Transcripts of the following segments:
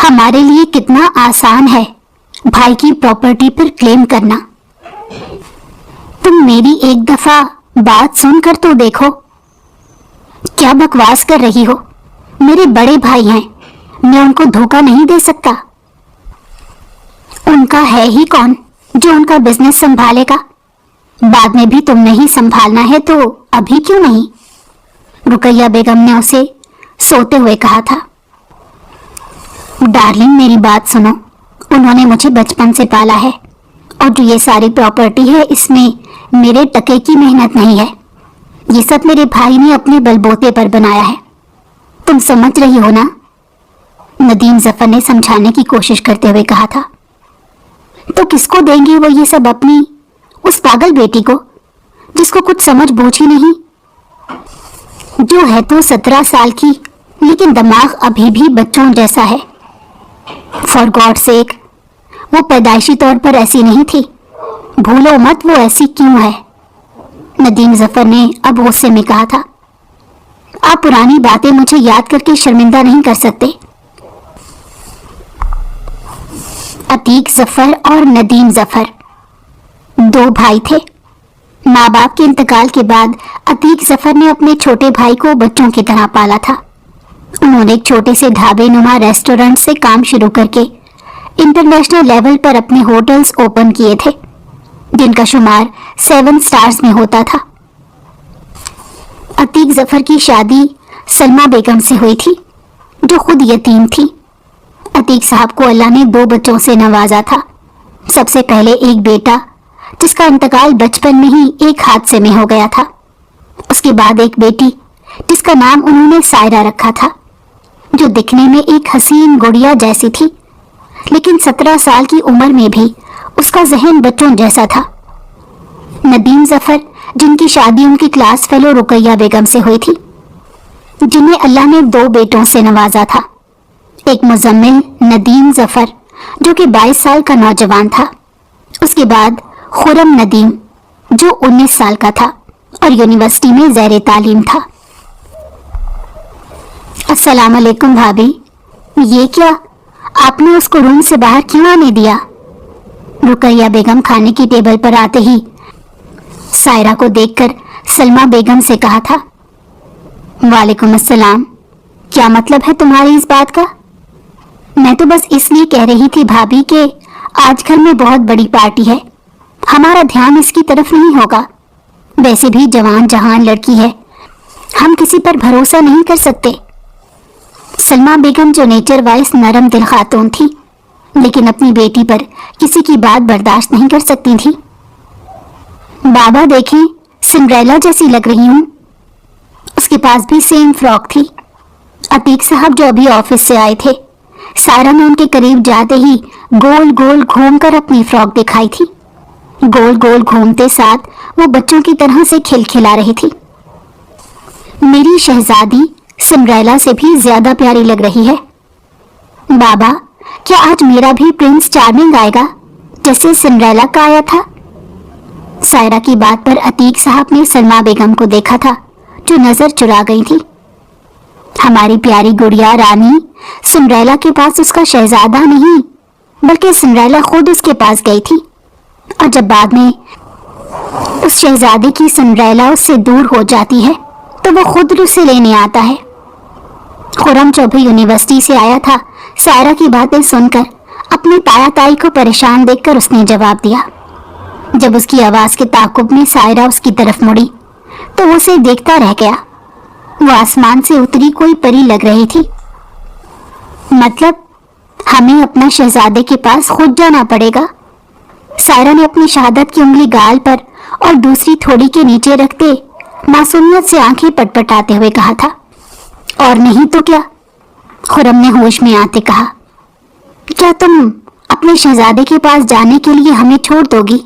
ہمارے لیے کتنا آسان ہے بھائی کی پراپرٹی پر کلیم کرنا۔ تم میری ایک دفعہ بات سن کر تو دیکھو، کیا بکواس کر رہی ہو؟ میرے بڑے بھائی ہیں، میں ان کو دھوکہ نہیں دے سکتا۔ ان کا ہے ہی کون جو ان کا بزنس سنبھالے گا؟ بعد میں بھی تم نے ہی سنبھالنا ہے تو ابھی کیوں نہیں؟ رقیہ بیگم نے اسے سوتے ہوئے کہا تھا۔ ڈارلنگ میری بات سنو، انہوں نے مجھے بچپن سے پالا ہے، اور جو یہ ساری پراپرٹی ہے اس میں میرے ٹکے کی محنت نہیں ہے، یہ سب میرے بھائی نے اپنے بل بوتے پر بنایا ہے۔ تم سمجھ رہی ہو نا؟ ندیم ظفر نے سمجھانے کی کوشش کرتے ہوئے کہا تھا۔ تو کس کو دیں گے وہ یہ سب؟ اپنی اس پاگل بیٹی کو جس کو کچھ سمجھ بوجھ ہی نہیں، جو ہے تو 17 سال کی لیکن دماغ ابھی بھی بچوں جیسا ہے۔ فار گاڈ سیک، وہ پیدائشی طور پر ایسی نہیں تھی، بھولو مت وہ ایسی کیوں ہے؟ ندیم ظفر نے اب غصے میں کہا تھا۔ آپ پرانی باتیں مجھے یاد کر کے شرمندہ نہیں کر سکتے۔ عتیق ظفر اور ندیم ظفر 2 بھائی تھے۔ ماں باپ کے انتقال کے بعد عتیق ظفر نے اپنے چھوٹے بھائی کو بچوں کی طرح پالا تھا۔ انہوں نے ایک چھوٹے سے ڈھابے نما ریسٹورنٹ سے کام شروع کر کے انٹرنیشنل لیول پر اپنے ہوٹلز اوپن کیے تھے، جن کا شمار 7 سٹارز میں ہوتا تھا۔ عتیق ظفر کی شادی سلمہ بیگم سے ہوئی تھی، جو خود یتیم تھی۔ عتیق صاحب کو اللہ نے 2 بچوں سے نوازا تھا۔ سب سے پہلے ایک بیٹا جس کا انتقال بچپن میں ہی ایک حادثے میں ہو گیا تھا، اس کے بعد ایک بیٹی جس کا نام انہوں نے سائرہ رکھا تھا، جو دکھنے میں ایک حسین گڑیا جیسی تھی، لیکن 17 سال کی عمر میں بھی اس کا ذہن بچوں جیسا تھا۔ ندیم ظفر جن کی شادی ان کی کلاس فیلو رقیہ بیگم سے ہوئی تھی، جنہیں اللہ نے 2 بیٹوں سے نوازا تھا، ایک مزمل ندیم ظفر جو کہ 22 سال کا نوجوان تھا، اس کے بعد خرم ندیم جو 19 سال کا تھا اور یونیورسٹی میں زیر تعلیم تھا۔ السلام علیکم بھابھی، یہ کیا؟ آپ نے اس کو روم سے باہر کیوں آنے دیا؟ رقیہ بیگم کھانے کی ٹیبل پر آتے ہی سائرہ کو دیکھ کر سلمہ بیگم سے کہا تھا۔ وعلیکم السلام، کیا مطلب ہے تمہاری اس بات کا؟ میں تو بس اس لیے کہہ رہی تھی بھابھی کہ آج گھر میں بہت بڑی پارٹی ہے، ہمارا دھیان اس کی طرف نہیں ہوگا۔ ویسے بھی جوان جہان لڑکی ہے، ہم کسی پر بھروسہ نہیں کر سکتے۔ سلمہ بیگم جو نیچر وائز نرم دل خاتون تھی، لیکن اپنی بیٹی پر کسی کی بات برداشت نہیں کر سکتی تھی۔ بابا دیکھیں، سنڈریلا جیسی لگ رہی ہوں۔ اس کے پاس بھی سیم فراک تھی۔ عتیق صاحب جو ابھی آفس سے آئے تھے، سائرہ نے ان کے قریب جاتے ہی گول گول گھوم کر اپنی فراک دکھائی تھی۔ گول گول گھومتے ساتھ وہ بچوں کی طرح سے کھلکھلا رہی تھی۔ میری شہزادی سنڈریلا سے بھی زیادہ پیاری لگ رہی ہے۔ بابا، کیا آج میرا بھی پرنس چارمنگ آئے گا جیسے سنڈریلا کا آیا تھا؟ سائرہ کی بات پر عتیق صاحب نے سلمہ بیگم کو دیکھا تھا، جو نظر چرا گئی تھی۔ ہماری پیاری گڑیا رانی سنڈریلا کے پاس اس کا شہزادہ نہیں بلکہ سنڈریلا خود اس کے پاس گئی تھی، اور جب بعد میں اس شہزادے کی سنڈریلا اس سے دور ہو جاتی ہے تو وہ خود اسے لینے آتا ہے۔ خرم جو بھی یونیورسٹی سے آیا تھا، سائرہ کی باتیں سن کر اپنے تایا تائی کو پریشان دیکھ کر اس نے جواب دیا۔ جب اس کی آواز کے تعاقب میں سائرہ اس کی طرف مڑی تو وہ اسے دیکھتا رہ گیا۔ وہ آسمان سے اتری کوئی پری لگ رہی تھی۔ مطلب ہمیں اپنا شہزادے کے پاس خود جانا پڑے گا؟ سائرہ نے اپنی شہادت کی انگلی گال پر اور دوسری تھوڑی کے نیچے رکھتے معصومیت سے آنکھیں پٹپٹاتے ہوئے کہا تھا۔ اور نہیں تو کیا؟ خرم نے ہوش میں آتے کہا۔ کیا تم اپنے شہزادے کے پاس جانے کے لیے ہمیں چھوڑ دو گی؟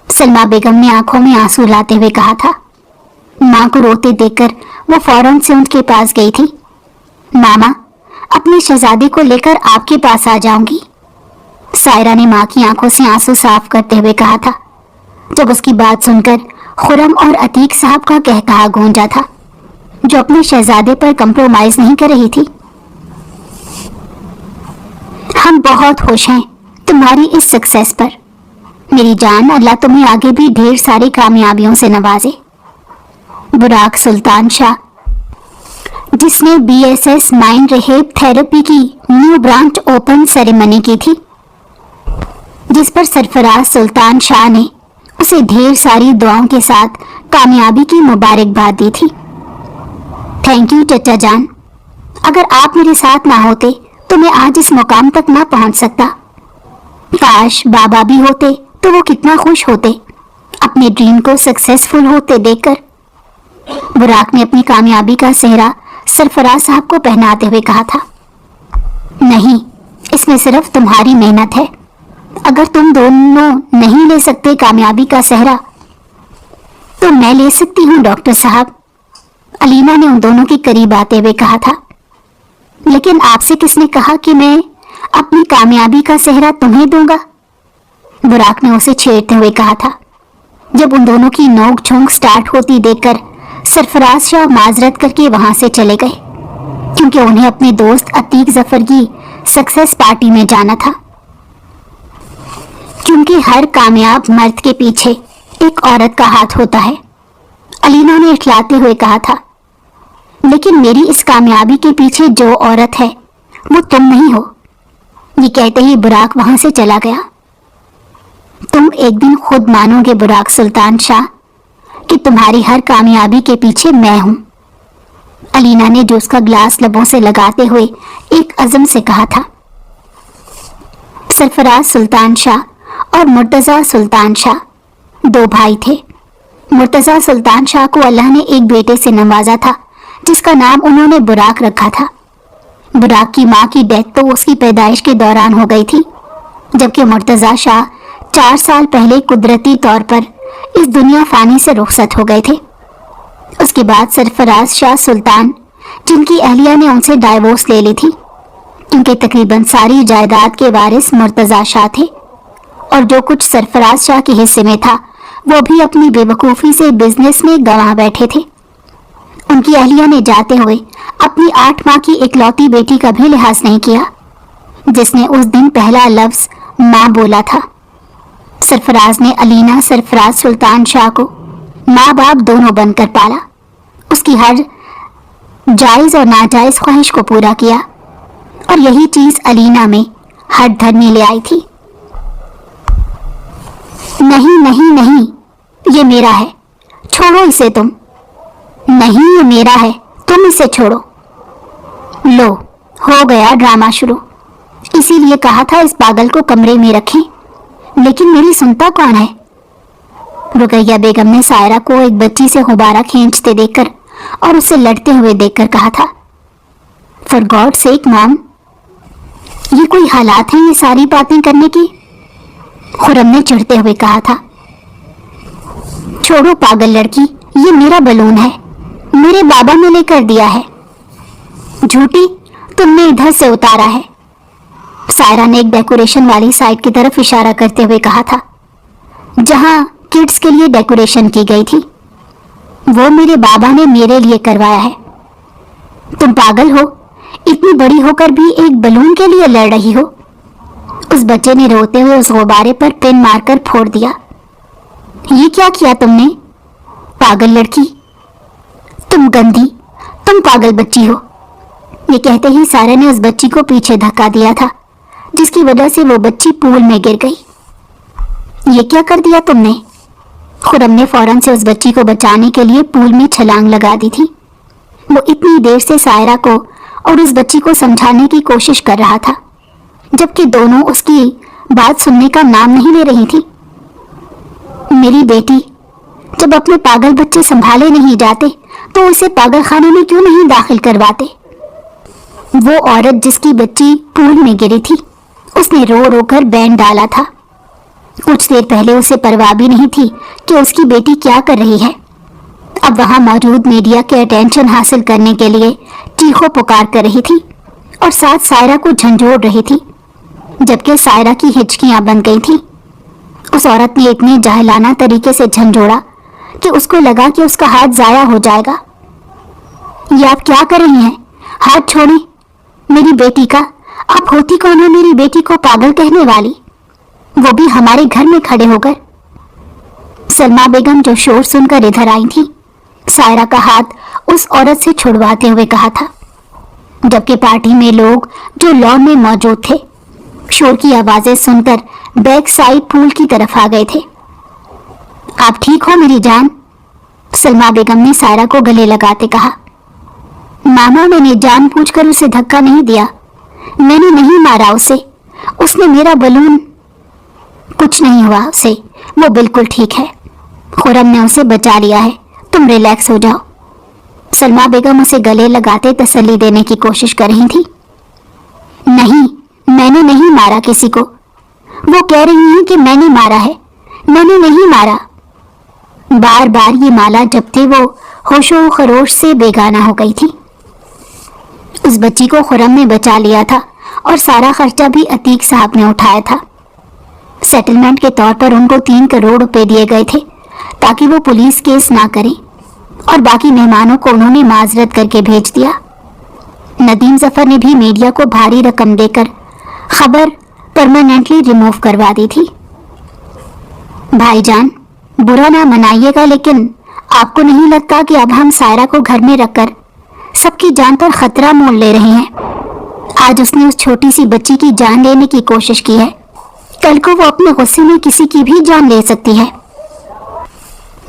سلمہ بیگم نے آنکھوں میں آنسو لاتے ہوئے کہا تھا۔ ماں کو روتے دیکھ کر وہ فوراً سے ان کے پاس گئی تھی۔ ماما، اپنے شہزادے کو لے کر آپ کے پاس آ جاؤں گی، سائرہ نے ماں کی آنکھوں سے آنسو صاف کرتے ہوئے کہا تھا۔ جب اس کی بات سن کر خرم اور عتیق صاحب کا کہکہا گونجا تھا، جو اپنے شہزادے پر کمپرومائز نہیں کر رہی تھی۔ ہم بہت خوش ہیں تمہاری اس سکسیس پر۔ میری جان، اللہ تمہیں آگے بھی ڈھیر ساری کامیابیوں سے نوازے۔ براق سلطان شاہ، جس نے B S S mind rehab therapy کی نیو برانچ اوپن سیریمنی کی تھی، جس پر سرفراز سلطان شاہ نے اسے ڈھیر ساری دعاؤں کے ساتھ کامیابی کی مبارکباد دی تھی۔ تھینک یو چچا جان، اگر آپ میرے ساتھ نہ ہوتے تو میں آج اس مقام تک نہ پہنچ سکتا۔ کاش بابا بھی ہوتے تو وہ کتنا خوش ہوتے اپنے ڈریم کو سکسیسفل ہوتے دیکھ کر۔ براق نے اپنی کامیابی کا سہرا سرفراز صاحب کو پہناتے ہوئے کہا تھا، نہیں، اس میں صرف تمہاری محنت ہے۔ اگر تم دونوں نہیں لے سکتے کامیابی کا سہرا تو میں لے سکتی ہوں ڈاکٹر صاحب، علینا نے ان دونوں کے قریب آتے ہوئے کہا تھا۔ لیکن آپ سے کس نے کہا کہ میں اپنی کامیابی کا سہرا تمہیں دوں گا؟ براق نے اسے چھیڑتے ہوئے کہا تھا۔ جب ان دونوں کی نوک جھونک سٹارٹ ہوتی دیکھ کر سرفراز شاہ معذرت کر کے وہاں سے چلے گئے، کیونکہ انہیں اپنے دوست عتیق ظفر کی سکسیس پارٹی میں جانا تھا۔ کیونکہ ہر کامیاب مرد کے پیچھے ایک عورت کا ہاتھ ہوتا ہے، علینا نے اٹھلاتے ہوئے کہا تھا۔ لیکن میری اس کامیابی کے پیچھے جو عورت ہے وہ تم نہیں ہو، یہ کہتے ہی براق وہاں سے چلا گیا۔ تم ایک دن خود مانو گے براق سلطان شاہ کہ تمہاری ہر کامیابی کے پیچھے میں ہوں، علینا نے جوس کا گلاس لبوں سے لگاتے ہوئے ایک عزم سے کہا تھا۔ سرفراز سلطان شاہ اور مرتضی سلطان شاہ دو بھائی تھے۔ مرتضی سلطان شاہ کو اللہ نے ایک بیٹے سے نوازا تھا جس کا نام انہوں نے براق رکھا تھا۔ براق کی ماں کی ڈیتھ تو اس کی پیدائش کے دوران ہو گئی تھی، جبکہ مرتضی شاہ 4 سال پہلے قدرتی طور پر اس دنیا فانی سے رخصت ہو گئے تھے۔ اس کے بعد سرفراز شاہ سلطان، جن کی اہلیہ نے ان سے ڈائیورس لے لی تھی، کیونکہ تقریباً ساری جائیداد کے وارث مرتضی شاہ تھے، اور جو کچھ سرفراز شاہ کے حصے میں تھا وہ بھی اپنی بے وقوفی سے بزنس میں گنوا بیٹھے تھے۔ ان کی اہلیہ نے جاتے ہوئے اپنی 8 ماہ کی اکلوتی بیٹی کا بھی لحاظ نہیں کیا، جس نے اس دن پہلا لفظ ماں بولا تھا۔ سرفراز نے علینا سرفراز سلطان شاہ کو ماں باپ دونوں بن کر پالا، اس کی ہر جائز اور ناجائز خواہش کو پورا کیا، اور یہی چیز علینا میں ہٹ دھرمی لے آئی تھی۔ نہیں نہیں نہیں، یہ میرا ہے، چھوڑو اسے تم۔ نہیں، یہ میرا ہے، تم اسے چھوڑو۔ لو، ہو گیا ڈرامہ شروع۔ اسی لیے کہا تھا اس پاگل کو کمرے میں رکھیں، لیکن میری سنتا کون ہے؟ رقیہ بیگم نے سائرہ کو ایک بچی سے غبارہ کھینچتے دیکھ کر اور اسے لڑتے ہوئے دیکھ کر کہا تھا، فار گاڈ سیک مام، یہ کوئی حالات ہیں یہ ساری باتیں کرنے کی؟ خرم نے چڑھتے ہوئے کہا تھا۔ چھوڑو پاگل لڑکی، یہ میرا بلون ہے، میرے بابا نے لے کر دیا ہے۔ جھوٹی، تم نے ادھر سے اتارا ہے۔ سائرہ نے ایک ڈیکوریشن والی سائٹ کی طرف اشارہ کرتے ہوئے کہا تھا، جہاں کڈز کے لیے ڈیکوریشن کی گئی تھی، وہ میرے بابا نے میرے لیے کروایا ہے۔ تم پاگل ہو، اتنی بڑی ہو کر بھی ایک بلون کے لیے لڑ رہی ہو؟ اس بچے نے روتے ہوئے اس غبارے پر پن مار کر پھوڑ دیا۔ یہ کیا کیا تم نے؟ پاگل لڑکی، تم گندی، تم پاگل بچی ہو۔ یہ کہتے ہی سارے نے اس بچی کو پیچھے دھکا دیا تھا، جس کی وجہ سے وہ بچی پول میں گر گئی۔ یہ کیا کر دیا تم نے؟ خرم نے فوراً سے اس بچی کو بچانے کے لیے پول میں چھلانگ لگا دی تھی۔ وہ اتنی دیر سے سائرہ کو اور اس بچی کو سمجھانے کی کوشش کر رہا تھا، جبکہ دونوں اس کی بات سننے کا نام نہیں لے رہی تھی۔ میری بیٹی، جب اپنے پاگل بچے سنبھالے نہیں جاتے تو اسے پاگل خانے میں کیوں نہیں داخل کرواتے؟ وہ عورت جس کی بچی پول میں گری تھی، اس نے رو رو کر بین ڈالا تھا۔ کچھ دیر پہلے اسے پرواہ بھی نہیں تھی کہ اس کی بیٹی کیا کر رہی ہے۔ اب وہاں موجود میڈیا کے اٹینشن حاصل کرنے کے لیے چیخو پکار کر رہی تھی اور ساتھ سائرہ کو جھنجھوڑ رہی تھی، جبکہ سائرہ کی ہچکیاں بن گئی تھیں۔ اس عورت نے اتنے جاہلانہ طریقے سے جھنجھوڑا کہ اس کو لگا کہ اس کا ہاتھ ضائع ہو جائے گا۔ یہ آپ کیا کر رہی ہیں؟ ہاتھ چھوڑیں میری بیٹی کا، आप होती कौन है मेरी बेटी को पागल कहने वाली, वो भी हमारे घर में खड़े होकर। सलमा बेगम जो शोर सुनकर इधर आई थी, सायरा का हाथ उस औरत से छुड़वाते हुए कहा था, जबकि पार्टी में लोग जो लॉन में मौजूद थे शोर की आवाजें सुनकर बैक साइड पूल की तरफ आ गए थे। आप ठीक हो मेरी जान? सलमा बेगम ने सायरा को गले लगाते कहा। मामा, मैंने जानबूझकर उसे धक्का नहीं दिया, मैंने नहीं मारा उसे, उसने मेरा बलून। कुछ नहीं हुआ उसे, वो बिल्कुल ठीक है, खुरम ने उसे बचा लिया है, तुम रिलैक्स हो जाओ। सलमा बेगम उसे गले लगाते तसल्ली देने की कोशिश कर रही थी। नहीं, मैंने नहीं मारा किसी को, वो कह रही हैं कि मैंने मारा है, मैंने नहीं मारा। बार बार ये माला जपते वो होशो खरोश से बेगाना हो गई थी। उस बच्ची को खुरम ने बचा लिया था और सारा खर्चा भी अतीक साहब ने उठाया था। सेटलमेंट के तौर पर उनको 3 करोड़ रुपए दिए गए थे ताकि वो पुलिस केस ना करें, और बाकी मेहमानों को उन्होंने माजरत करके भेज दिया। नदीम जफर ने भी मीडिया को भारी रकम देकर खबर परमानेंटली रिमूव करवा दी थी। भाईजान, बुरा ना मनाइएगा, लेकिन आपको नहीं लगता कि अब हम सायरा को घर में रखकर सबकी जान पर खतरा मोल ले रहे हैं? आज उसने उस छोटी सी बच्ची की जान लेने की कोशिश की है, कल को वो अपने गुस्से में किसी की भी जान ले सकती है।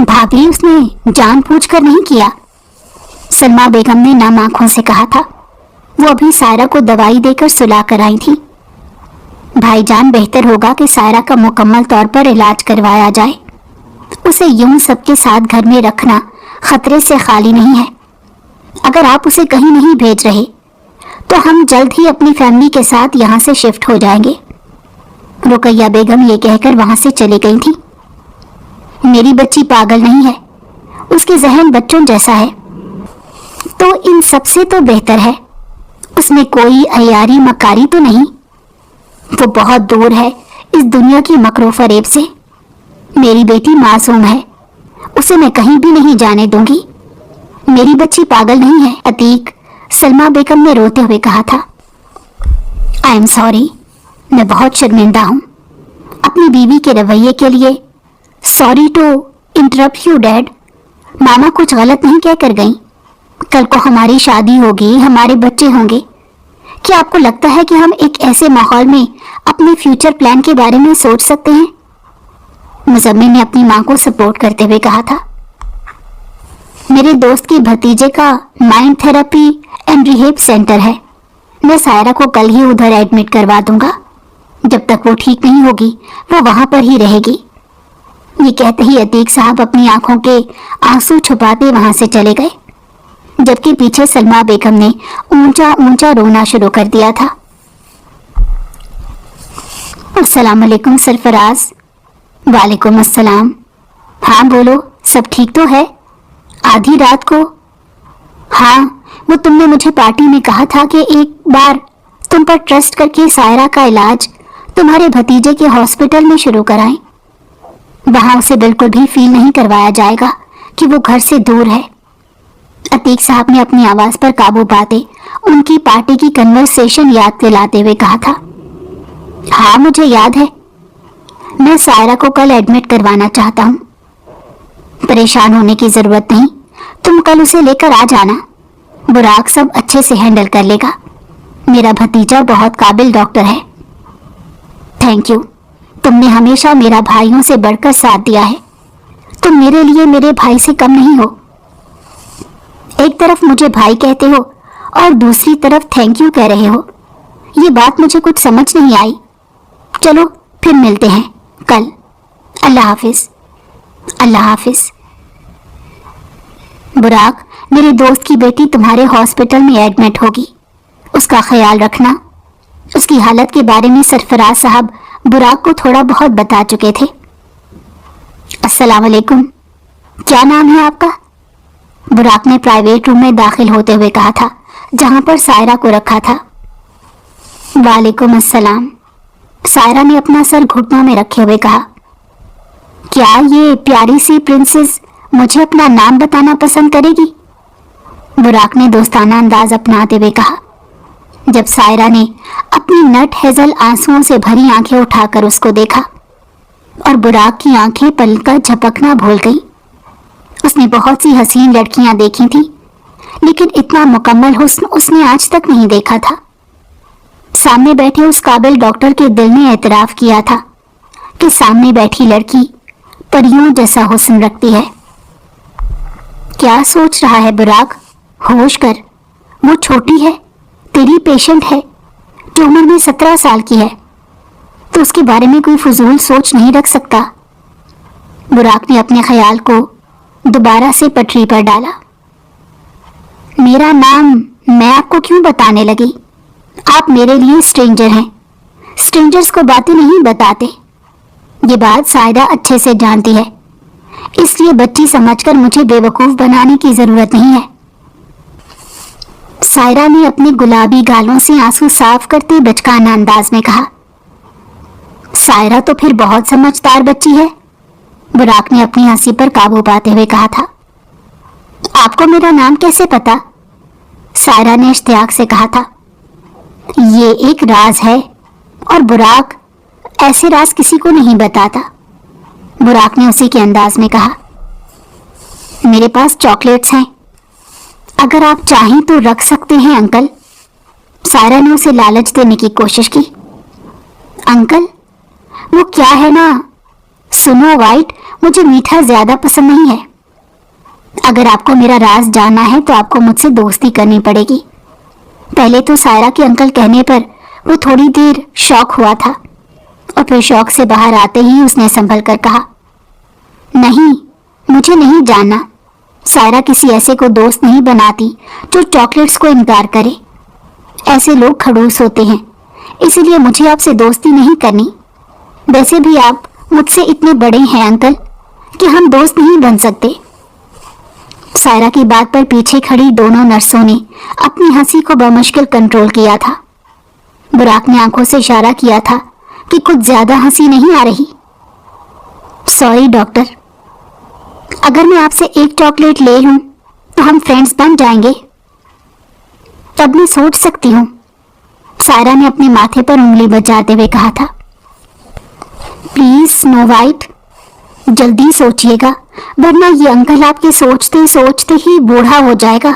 भाभी, उसने जानबूझकर नहीं किया, सलमा बेगम ने नम आंखों से कहा था। वो अभी सायरा को दवाई देकर सुला कर आई थी। भाईजान, बेहतर होगा कि सायरा का मुकम्मल तौर पर इलाज करवाया जाए। उसे यूं सबके साथ घर में रखना खतरे से खाली नहीं है। अगर आप उसे कहीं नहीं भेज रहे तो हम जल्द ही अपनी फैमिली के साथ यहाँ से शिफ्ट हो जाएंगे। रुकैया बेगम ये कहकर वहां से चली गई थी। मेरी बच्ची पागल नहीं है, उसके जहन बच्चों जैसा है, तो इन सबसे तो बेहतर है उसमें कोई अयारी मकारी तो नहीं। वो बहुत दूर है इस दुनिया की मकरो फरेब से। मेरी बेटी मासूम है, उसे मैं कहीं भी नहीं जाने दूंगी। मेरी बच्ची पागल नहीं है अतीक, सलमा बेगम ने रोते हुए कहा था। आई एम सॉरी, मैं बहुत शर्मिंदा हूँ अपनी बीवी के रवैये के लिए। Sorry to interrupt you dad, मामा कुछ गलत नहीं कह कर गई। कल को हमारी शादी होगी, हमारे बच्चे होंगे। क्या आपको लगता है कि हम एक ऐसे माहौल में अपने फ्यूचर प्लान के बारे में सोच सकते हैं? मुजम्मिल ने अपनी मां को सपोर्ट करते हुए कहा था। मेरे दोस्त के भतीजे का mind therapy and rehab centre है, मैं सायरा को कल ही उधर एडमिट करवा दूंगा। जब तक वो ठीक नहीं होगी वो वहां पर ही रहेगी। ये कहते ही अतीक साहब अपनी आंखों के आंसू छुपाते वहां से चले गए, जबकि पीछे सलमा बेगम ने ऊंचा ऊंचा रोना शुरू कर दिया था। अस्सलाम वालेकुम सरफराज। वालेकुम अस्सलाम। हाँ बोलो, सब ठीक तो है? आधी रात को? हाँ, वो तुमने मुझे पार्टी में कहा था कि एक बार तुम पर ट्रस्ट करके सायरा का इलाज तुम्हारे भतीजे के हॉस्पिटल में शुरू कराएं। वहां उसे बिल्कुल भी फील नहीं करवाया जाएगा कि वो घर से दूर है। अतीक साहब ने अपनी आवाज पर काबू पाते उनकी पार्टी की कन्वर्सेशन याद दिलाते हुए कहा था। हाँ मुझे याद है, मैं सायरा को कल एडमिट करवाना चाहता हूँ। परेशान होने की जरूरत नहीं, तुम कल उसे लेकर आ जाना, बुराक सब अच्छे से हैंडल कर लेगा। मेरा भतीजा बहुत काबिल डॉक्टर है। थैंक यू, तुमने हमेशा मेरा भाइयों से बढ़कर साथ दिया है। तुम मेरे लिए मेरे भाई से कम नहीं हो। एक तरफ मुझे भाई कहते हो और दूसरी तरफ थैंक यू कह रहे हो, ये बात मुझे कुछ समझ नहीं आई। चलो फिर मिलते हैं कल। अल्लाह हाफिज। अल्लाह हाफिज। बुराक, मेरे दोस्त की बेटी तुम्हारे हॉस्पिटल में एडमिट होगी, उसका ख्याल रखना। उसकी हालत के बारे में सरफराज साहब बुराक को थोड़ा बहुत बता चुके थे। अस्सलाम वालेकुम, क्या नाम है आपका? बुराक ने प्राइवेट रूम में दाखिल होते हुए कहा था, जहां पर सायरा को रखा था। वालेकुम अस्सलाम। सायरा ने अपना सर घुटनों में रखे हुए कहा, क्या ये प्यारी सी प्रिंसेस मुझे अपना नाम बताना पसंद करेगी? बुराक ने दोस्ताना अंदाज अपनाते हुए कहा। जब सायरा ने अपनी नट हेजल आंसुओं से भरी आंखें उठाकर उसको देखा और बुराक की आंखें पलकर झपकना भूल गई। उसने बहुत सी हसीन लड़कियां देखी थी, लेकिन इतना मुकम्मल हुस्न उसने आज तक नहीं देखा था। सामने बैठे उस काबिल डॉक्टर के दिल ने एतराफ किया था कि सामने बैठी लड़की परियों जैसा हुस्न रखती है। क्या सोच रहा है बुराक? होश कर, वो छोटी है, तेरी पेशेंट है जो उम्र में 17 साल की है, तो उसके बारे में कोई फजूल सोच नहीं रख सकता। बुराक ने अपने ख्याल को दोबारा से पटरी पर डाला। मेरा नाम मैं आपको क्यों बताने लगी? आप मेरे लिए स्ट्रेंजर हैं। स्ट्रेंजर्स को बातें नहीं बताते। ये बात सायरा अच्छे से जानती है, इसलिए बच्ची समझकर मुझे बेवकूफ बनाने की जरूरत नहीं है। सायरा ने अपने गुलाबी गालों से आंसू साफ करते बचकाना अंदाज में कहा। सायरा तो फिर बहुत समझदार बच्ची है, बुराक ने अपनी हंसी पर काबू पाते हुए कहा था। आपको मेरा नाम कैसे पता? सायरा ने इश्तियाक से कहा था। ये एक राज है और बुराक ऐसे राज किसी को नहीं बताता। बुराक ने उसी के अंदाज में कहा। मेरे पास चॉकलेट्स हैं, अगर आप चाहें तो रख सकते हैं अंकल। सायरा ने उसे लालच देने की कोशिश की। अंकल? वो क्या है ना, सुनो वाइट, मुझे मीठा ज्यादा पसंद नहीं है। अगर आपको मेरा राज जानना है तो आपको मुझसे दोस्ती करनी पड़ेगी। पहले तो सायरा के अंकल कहने पर वो थोड़ी देर शॉक हुआ था और फिर शॉक से बाहर आते ही उसने संभल कर कहा, नहीं, मुझे नहीं जानना। सायरा किसी ऐसे को दोस्त नहीं बनाती जो चॉकलेट्स को इनकार करे। ऐसे लोग खड़ूस होते हैं, इसीलिए मुझे आपसे दोस्ती नहीं करनी। वैसे भी आप मुझसे इतने बड़े हैं अंकल कि हम दोस्त नहीं बन सकते। सायरा की बात पर पीछे खड़ी दोनों नर्सों ने अपनी हंसी को बमुश्किल कंट्रोल किया था। बुराक ने आंखों से इशारा किया था कि कुछ ज्यादा हंसी नहीं आ रही। सॉरी डॉक्टर, अगर मैं आपसे एक चॉकलेट ले लूं तो हम फ्रेंड्स बन जाएंगे। तब मैं सोच सकती हूँ, सायरा ने अपने माथे पर उंगली बजाते हुए कहा था। प्लीज स्नो वाइट, जल्दी सोचिएगा, वरना ये अंकल आपके सोचते सोचते ही बूढ़ा हो जाएगा।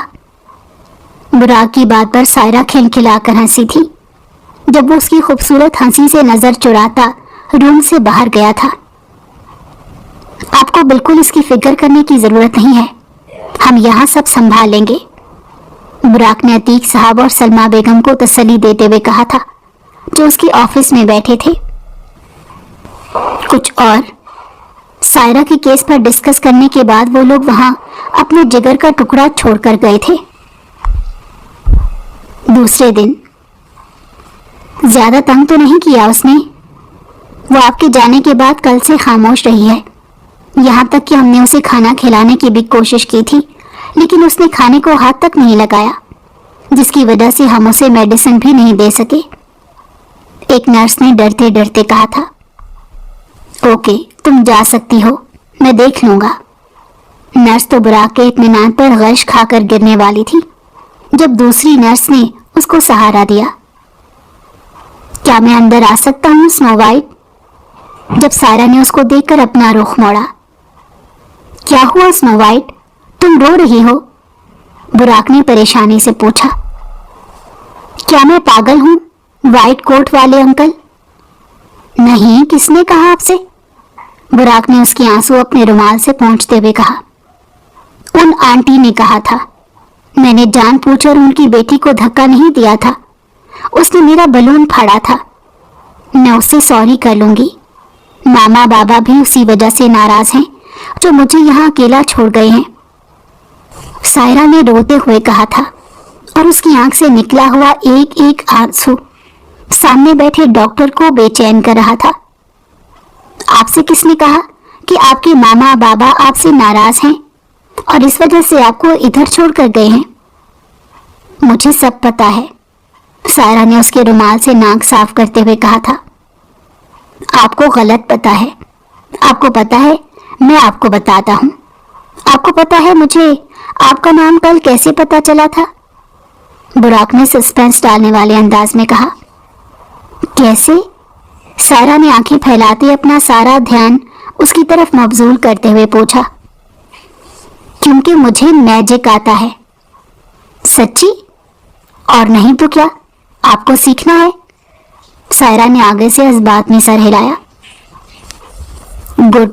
बुराक की बात पर सायरा खिलखिलाकर हंसी थी जब वो उसकी खूबसूरत हंसी से नजर चुराता रूम से बाहर गया था। आपको बिल्कुल इसकी फिक्र करने की जरूरत नहीं है, हम यहाँ सब संभाल लेंगे। बुराक ने अतीक साहब और सलमा बेगम को तसल्ली देते हुए कहा था, जो उसके ऑफिस में बैठे थे। कुछ और सायरा के केस पर डिस्कस करने के बाद वो लोग वहां अपने जिगर का टुकड़ा छोड़कर गए थे। दूसरे दिन ज्यादा तंग तो नहीं किया उसने। वो आपके जाने के बाद कल से खामोश रही है। यहाँ तक कि हमने उसे खाना खिलाने की भी कोशिश की थी, लेकिन उसने खाने को हाथ तक नहीं लगाया, जिसकी वजह से हम उसे मेडिसिन भी नहीं दे सके। एक नर्स ने डरते डरते कहा था, ओके, तुम जा सकती हो, मैं देख लूंगा। नर्स तो बुराक के इत्मीनान पर गर्श खाकर गिरने वाली थी जब दूसरी नर्स ने उसको सहारा दिया। क्या मैं अंदर आ सकता हूँ स्नो वाइट? जब सायरा ने उसको देखकर अपना रुख मोड़ा। क्या हुआ स्नो वाइट, तुम रो रही हो? बुराक ने परेशानी से पूछा। क्या मैं पागल हूँ वाइट कोट वाले अंकल? नहीं, किसने कहा आपसे? बुराक ने उसके आंसू अपने रुमाल से पोंछते हुए कहा। उन आंटी ने कहा था। मैंने जानबूझकर उनकी बेटी को धक्का नहीं दिया था, उसने मेरा बलून फाड़ा था। मैं उससे सॉरी कर लूंगी। मामा बाबा भी उसी वजह से नाराज हैं जो मुझे यहाँ अकेला छोड़ गए हैं, सायरा ने रोते हुए कहा था, और उसकी आंख से निकला हुआ एक एक आंसू सामने बैठे डॉक्टर को बेचैन कर रहा था। आपसे किसने कहा कि आपके मामा बाबा आपसे नाराज हैं और इस वजह से आपको इधर छोड़कर गए हैं? मुझे सब पता है, सायरा ने उसके रुमाल से नाक साफ करते हुए कहा था। आपको गलत पता है। आपको पता है, मैं आपको बताता हूँ। आपको पता है मुझे आपका नाम कल कैसे पता चला था? बुराक ने सस्पेंस डालने वाले अंदाज में कहा। کیسے؟ سائرہ نے آنکھیں پھیلاتے اپنا سارا دھیان اس کی طرف مبذول کرتے ہوئے پوچھا۔ کیونکہ مجھے میجک آتا ہے۔ سچی؟ اور نہیں تو کیا، آپ کو سیکھنا ہے؟ سائرہ نے آگے سے اس بات میں سر ہلایا۔ گڈ،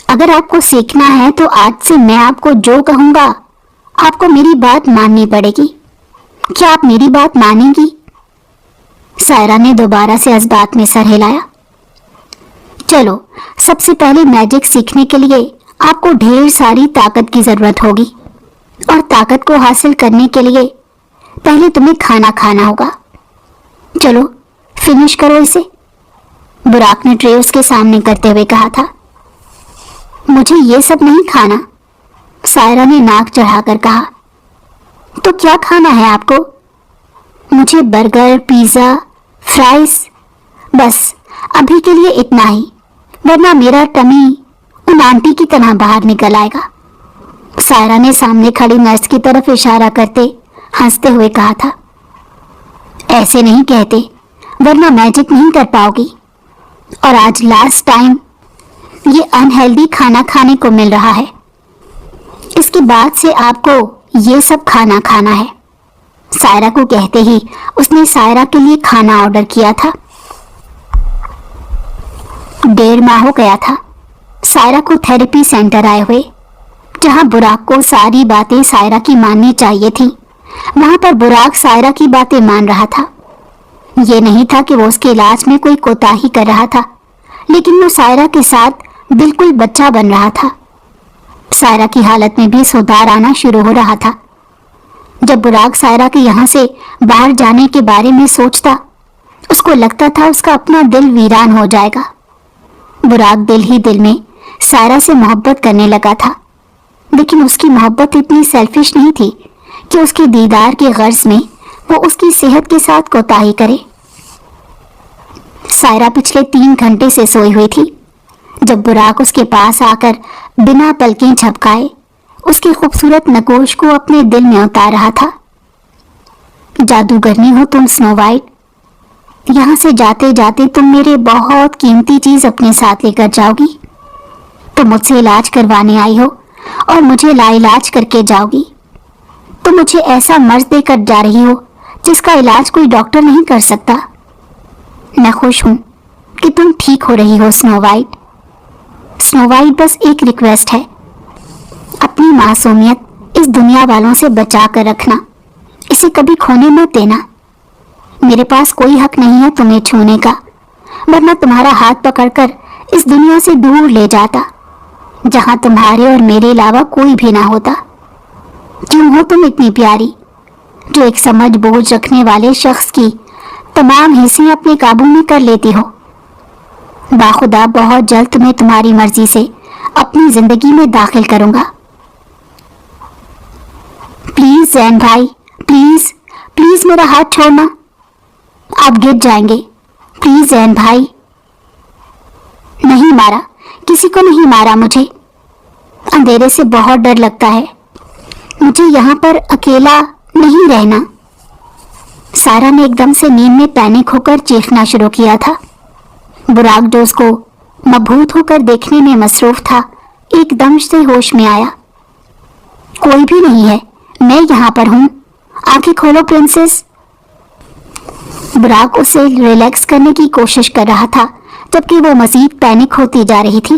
اگر آپ کو سیکھنا ہے تو آج سے میں آپ کو جو کہوں گا آپ کو میری بات ماننی پڑے گی۔ کیا آپ میری بات مانیں گی؟ سائرہ نے دوبارہ سے اس بات میں سر ہلایا۔ چلو، سب سے پہلے میجک سیکھنے کے لیے آپ کو ڈھیر ساری طاقت کی ضرورت ہوگی، اور طاقت کو حاصل کرنے کے لیے پہلے تمہیں کھانا کھانا ہوگا۔ چلو فنش کرو اسے، براق نے ٹرے اس کے سامنے کرتے ہوئے کہا تھا۔ مجھے یہ سب نہیں کھانا، سائرہ نے ناک چڑھا کر کہا۔ تو کیا کھانا ہے آپ کو؟ مجھے برگر، پیزا، فرائز، بس ابھی کے لیے اتنا ہی، ورنہ میرا ٹمی ان آنٹی کی طرح باہر نکل آئے گا۔ سائرہ نے سامنے کھڑی نرس کی طرف اشارہ کرتے ہنستے ہوئے کہا تھا۔ ایسے نہیں کہتے، ورنہ میجک نہیں کر پاؤ گی، اور آج لاسٹ ٹائم یہ انہیلدی کھانا کھانے کو مل رہا ہے، اس کے بعد سے آپ کو یہ سب کھانا کھانا ہے۔ سائرہ کو کہتے ہی اس نے سائرہ کے لیے کھانا آرڈر کیا تھا۔ 1.5 ماہ ہو گیا تھا سائرہ کو تھراپی سینٹر آئے ہوئے، جہاں براق کو ساری باتیں سائرہ کی ماننی چاہیے تھی، وہاں پر براق سائرہ کی باتیں مان رہا تھا۔ یہ نہیں تھا کہ وہ اس کے علاج میں کوئی کوتاہی کر رہا تھا، لیکن وہ سائرہ کے ساتھ بالکل بچہ بن رہا تھا۔ سائرہ کی حالت میں بھی سدھار آنا شروع ہو رہا تھا۔ جب براق سائرہ کے یہاں سے باہر جانے کے بارے میں سوچتا، اس کو لگتا تھا اس کا اپنا دل ویران ہو جائے گا۔ براق دل ہی دل میں سائرہ سے محبت کرنے لگا تھا، لیکن اس کی محبت اتنی سیلفش نہیں تھی کہ اس کے دیدار کے غرض میں وہ اس کی صحت کے ساتھ کوتاہی کرے۔ سائرہ پچھلے 3 گھنٹے سے سوئی ہوئی تھی جب براق اس کے پاس آ کر بنا پلکیں جھپکائے اس کے خوبصورت نگوش کو اپنے دل میں اتار رہا تھا۔ جادوگرنی ہو تم سنو وائٹ، یہاں سے جاتے جاتے تم میرے بہت قیمتی چیز اپنے ساتھ لے کر جاؤ گی۔ تم مجھ سے علاج کروانے آئی ہو اور مجھے لا علاج کر کے جاؤ گی۔ تم مجھے ایسا مرض دے کر جا رہی ہو جس کا علاج کوئی ڈاکٹر نہیں کر سکتا۔ میں خوش ہوں کہ تم ٹھیک ہو رہی ہو سنو وائٹ۔ سنو وائٹ، بس ایک ریکویسٹ ہے، اپنی معصومیت اس دنیا والوں سے بچا کر رکھنا، اسے کبھی کھونے مت دینا۔ میرے پاس کوئی حق نہیں ہے تمہیں چھونے کا، ورنہ تمہارا ہاتھ پکڑ کر اس دنیا سے دور لے جاتا، جہاں تمہارے اور میرے علاوہ کوئی بھی نہ ہوتا۔ کیوں ہو تم اتنی پیاری، جو ایک سمجھ بوجھ رکھنے والے شخص کی تمام حصے اپنے قابو میں کر لیتی ہو۔ باخدا بہت جلد تمہیں تمہاری مرضی سے اپنی زندگی میں داخل کروں گا۔ پلیز زین بھائی، پلیز پلیز میرا ہاتھ چھوڑنا، آپ گر جائیں گے، پلیز زین بھائی۔ نہیں مارا، کسی کو نہیں مارا مجھے، اندھیرے سے بہت ڈر لگتا ہے، مجھے یہاں پر اکیلا نہیں رہنا۔ سائرہ نے ایک دم سے نیند میں پینک ہو کر چیخنا شروع کیا تھا۔ براق جو اس کو مبہوت ہو کر دیکھنے میں مصروف تھا، ایک دم سے ہوش میں آیا۔ کوئی بھی نہیں ہے، میں یہاں پر ہوں، آنکھیں کھولو پرنسس۔ براق اسے ریلیکس کرنے کی کوشش کر رہا تھا، جبکہ وہ مزید پینک ہوتی جا رہی تھی،